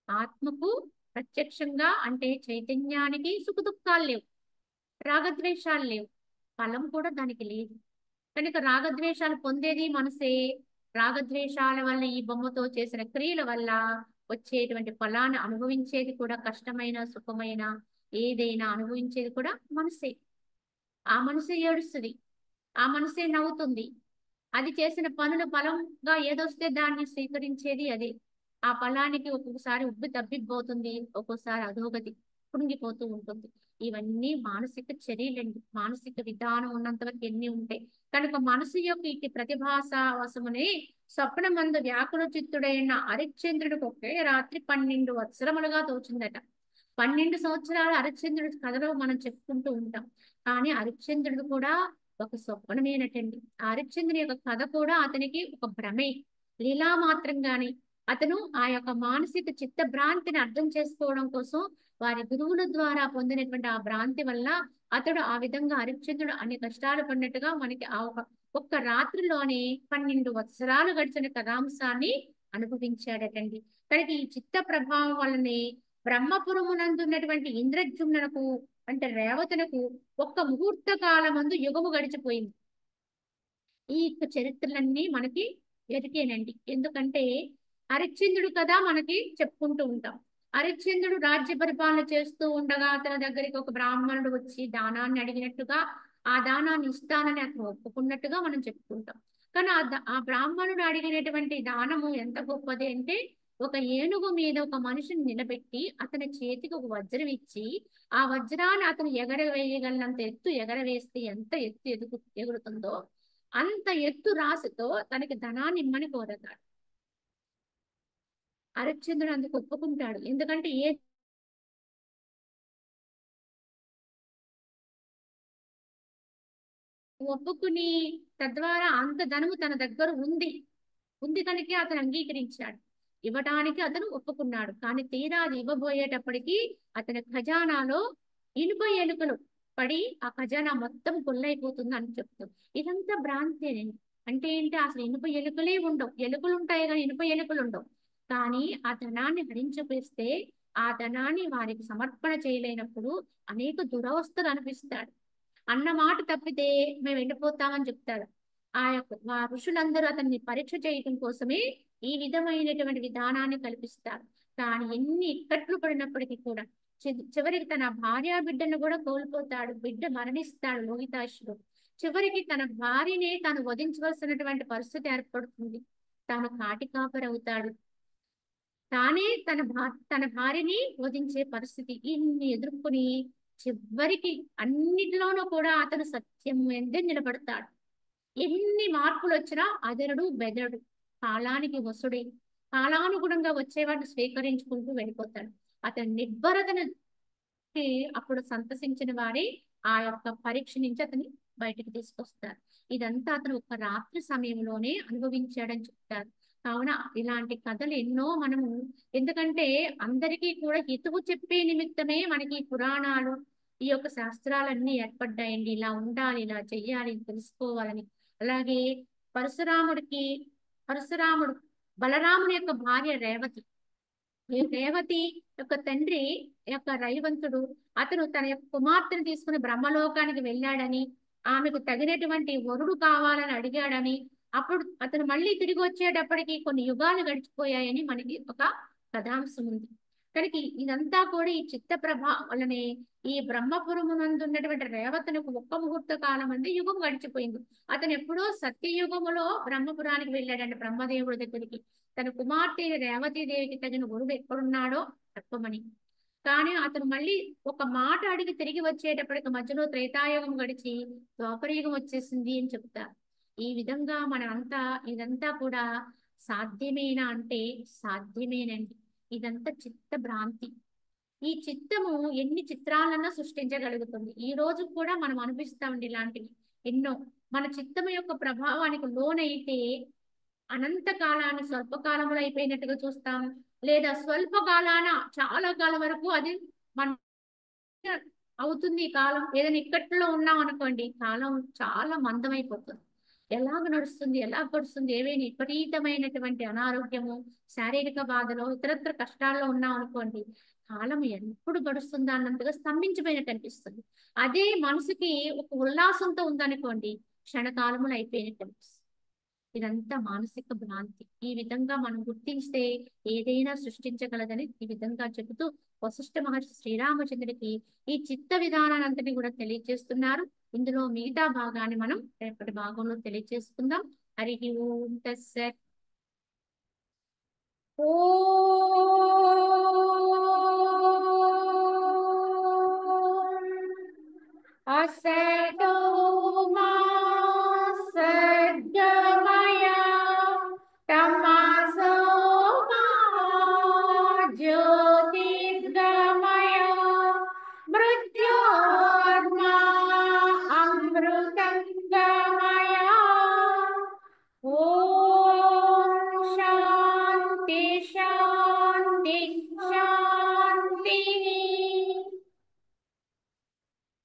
ఆత్మకు ప్రత్యక్షంగా అంటే చైతన్యానికి సుఖదుఖాలు లేవు, రాగద్వేషాలు లేవు, ఫలం కూడా దానికి లేదు. కనుక రాగద్వేషాలు పొందేది మనసే. రాగద్వేషాల వల్ల ఈ బొమ్మతో చేసిన క్రియల వల్ల వచ్చేటువంటి ఫలాన్ని అనుభవించేది కూడా కష్టమైన సుఖమైన ఏదైనా అనుభవించేది కూడా మనసే. ఆ మనసే ఏడుస్తుంది, ఆ మనసే నవ్వుతుంది. అది చేసిన పనుల ఫలంగా ఏదొస్తే దాన్ని స్వీకరించేది అది. ఆ ఫలానికి ఒక్కొక్కసారి ఉబ్బి తబ్బిబ్బోతుంది, ఒక్కొక్కసారి అధోగతి కృంగిపోతూ ఉంటుంది. ఇవన్నీ మానసిక చర్యలండి. మానసిక విధానం ఉన్నంత వరకు ఎన్ని ఉంటాయి. కనుక మనసు యొక్క ఇటు ప్రతిభాస వశమునే స్వప్నమందు వ్యాకుల చిత్తుడైన హరిశ్చంద్రుడికి ఒకే రాత్రి 12 వత్సరములుగా తోచిందట. 12 సంవత్సరాలు హరిశ్చంద్రుడి కథలో మనం చెప్పుకుంటూ ఉంటాం. కానీ హరిశ్చంద్రుడు కూడా ఒక స్వప్నమేనటండి. హరిశ్చంద్రుని యొక్క కథ కూడా అతనికి ఒక భ్రమే, లీలా మాత్రంగాని. అతను ఆ యొక్క మానసిక చిత్త భ్రాంతిని అర్థం చేసుకోవడం కోసం వారి గురువుల ద్వారా పొందినటువంటి ఆ భ్రాంతి వల్ల అతడు ఆ విధంగా హరిశ్చంద్రుడు అన్ని కష్టాలు పడినట్టుగా మనకి ఆ ఒక్క రాత్రిలోనే 12 వత్సరాలు గడిచిన కథాంశాన్ని అనుభవించాడటండి. కనుక ఈ చిత్త ప్రభావం వల్లనే బ్రహ్మపురమునందున్నటువంటి ఇంద్రజుమ్నకు అంటే రేవతునకు ఒక్క ముహూర్త కాలమందు యుగము గడిచిపోయింది. ఈ యొక్క చరిత్రలన్నీ మనకి ఎరికేనండి. ఎందుకంటే హరిశ్చంద్రుడు కదా మనకి చెప్పుకుంటూ ఉంటాం. హరిశ్చంద్రుడు రాజ్య పరిపాలన చేస్తూ ఉండగా అతని దగ్గరికి ఒక బ్రాహ్మణుడు వచ్చి దానాన్ని అడిగినట్టుగా ఆ దానాన్ని ఇస్తానని అతను ఒప్పుకున్నట్టుగా మనం చెప్పుకుంటాం. కానీ ఆ బ్రాహ్మణుడు అడిగినటువంటి దానము ఎంత గొప్పది అంటే ఒక ఏనుగు మీద ఒక మనిషిని నిలబెట్టి అతని చేతికి ఒక వజ్రం ఇచ్చి ఆ వజ్రాన్ని అతను ఎగరవేయగలిగినంత ఎత్తు ఎగరవేస్తే ఎంత ఎత్తు ఎగురుతుందో అంత ఎత్తు రాశితో తనకి ధనాన్ని ఇమ్మని కోరతాడు. హరిశ్చంద్రుడు అందుకు ఒప్పుకుంటాడు. ఎందుకంటే ఒప్పుకుని తద్వారా అంత ధనము తన దగ్గర ఉంది కనుక అతను అంగీకరించాడు. ఇవ్వడానికి అతను ఒప్పుకున్నాడు. కానీ తీరా అది ఇవ్వబోయేటప్పటికి అతని ఖజానాలో ఇనుప ఎలుకలు పడి ఆ ఖజానా మొత్తం కొల్లైపోతుంది అని చెప్తాం. ఇదంతా భ్రాంతేనండి. అంటే ఏంటి, అసలు ఇనుప ఎలుకలే ఉండవు. ఎలుకలు ఉంటాయి కానీ ఇనుప ఎలుకలు ఉండవు. కానీ ఆ ధనాన్ని హరించివేస్తే ఆ ధనాన్ని వారికి సమర్పణ చేయలేనప్పుడు అనేక దురవస్థలు అనిపిస్తాడు. అన్న మాట తప్పితే మేము వెళ్ళిపోతామని చెప్తాడు. ఆ ఋషులందరూ అతన్ని పరీక్ష చేయటం కోసమే ఈ విధమైనటువంటి విధానాన్ని కల్పిస్తారు. కానీ ఎన్ని ఇక్కట్లు పడినప్పటికీ కూడా చివరికి తన భార్య బిడ్డను కూడా కోల్పోతాడు. బిడ్డ మరణిస్తాడు లోహితాశుడు. చివరికి తన భార్యనే తాను వధించవలసినటువంటి పరిస్థితి ఏర్పడుతుంది. తాను కాటి కాపరవుతాడు. తానే తన భార్యని వధించే పరిస్థితి ఇన్ని ఎదుర్కొని చివరికి అన్నిటిలోనూ కూడా అతను సత్యం ఎందే నిలబడతాడు. ఎన్ని మార్పులు వచ్చినా అదరుడు బెదరుడు, కాలానికి వసుడే, కాలానుగుణంగా వచ్చేవాడిని స్వీకరించుకుంటూ వెళ్ళిపోతాడు. అతని నిబ్బరతను అప్పుడు సంతసించిన వారే ఆ యొక్క పరీక్ష నుంచి అతన్ని బయటకు తీసుకొస్తారు. ఇదంతా అతను ఒక రాత్రి సమయంలోనే అనుభవించాడని చెప్తారు. కావున ఇలాంటి కథలు ఎన్నో మనము, ఎందుకంటే అందరికీ కూడా హితువు చెప్పే నిమిత్తమే మనకి పురాణాలు ఈ యొక్క శాస్త్రాలన్నీ ఏర్పడ్డాయండి. ఇలా ఉండాలి, ఇలా చెయ్యాలి, తెలుసుకోవాలని. అలాగే పరశురాముడు బలరాముని యొక్క భార్య రేవతి. ఈ రేవతి యొక్క తండ్రి యొక్క రైవంతుడు అతను తన యొక్క కుమార్తెను తీసుకుని బ్రహ్మలోకానికి వెళ్ళాడని, ఆమెకు తగినటువంటి వరుడు కావాలని అడిగాడని, అప్పుడు అతను మళ్ళీ తిరిగి వచ్చేటప్పటికి కొన్ని యుగాలు గడిచిపోయాయని మనకి ఒక కథాంశం ఉంది. కనుక ఇదంతా కూడా ఈ చిత్త వలనే ఈ బ్రహ్మపురమునందున్నటువంటి రేవతనకు ఒక్క ముహూర్త కాలం అంది యుగం గడిచిపోయింది. అతను ఎప్పుడో సత్యయుగములో బ్రహ్మపురానికి వెళ్ళాడండి, బ్రహ్మదేవుడి దగ్గరికి. తన కుమార్తె రేవతీదేవికి తగిన గురువు ఎక్కడున్నాడో చెప్పమని. కానీ అతను మళ్ళీ ఒక మాట అడిగి తిరిగి వచ్చేటప్పటికి మధ్యలో త్రేతాయుగం గడిచి ద్వాపరయుగం వచ్చేసింది అని చెప్తారు. ఈ విధంగా ఇదంతా కూడా సాధ్యమేనా అంటే సాధ్యమేనండి. ఇదంతా చిత్త భ్రాంతి. ఈ చిత్తము ఎన్ని చిత్రాలన్నా సృష్టించగలుగుతుంది. ఈ రోజు కూడా మనం అనిపిస్తామండి ఇలాంటివి ఎన్నో. మన చిత్తము యొక్క ప్రభావానికి లోనైతే అనంత కాలాన్ని స్వల్పకాలంలో అయిపోయినట్టుగా చూస్తాం, లేదా స్వల్పకాలాన చాలా కాలం వరకు అది మన అవుతుంది. ఈ కాలం ఏదైనా ఇక్కట్లో ఉన్నాం అనుకోండి, కాలం చాలా మందమైపోతుంది. ఎలా గడుస్తుంది, ఏవైనా విపరీతమైనటువంటి అనారోగ్యము, శారీరక బాధలో, ఇతరత్ర కష్టాల్లో ఉన్నాం అనుకోండి, కాలం ఎప్పుడు గడుస్తుందా అన్నంతగా స్తంభించిపోయినట్టు అనిపిస్తుంది. అదే మనసుకి ఒక ఉల్లాసంతో ఉందనుకోండి, క్షణకాలములు అయిపోయినట్టు అనిపిస్తుంది. ఇదంతా మానసిక భ్రాంతి. ఈ విధంగా మనం గుర్తిస్తే ఏదైనా సృష్టించగలదని ఈ విధంగా చెబుతూ వశిష్ఠ మహర్షి శ్రీరామచంద్రుడికి ఈ చిత్త విధానాన్ని కూడా తెలియజేస్తున్నారు. ఇందులో మిగతా భాగాన్ని మనం రేపటి భాగంలో తెలియజేసుకుందాం. హరి ఓం తస్సత్. ఓం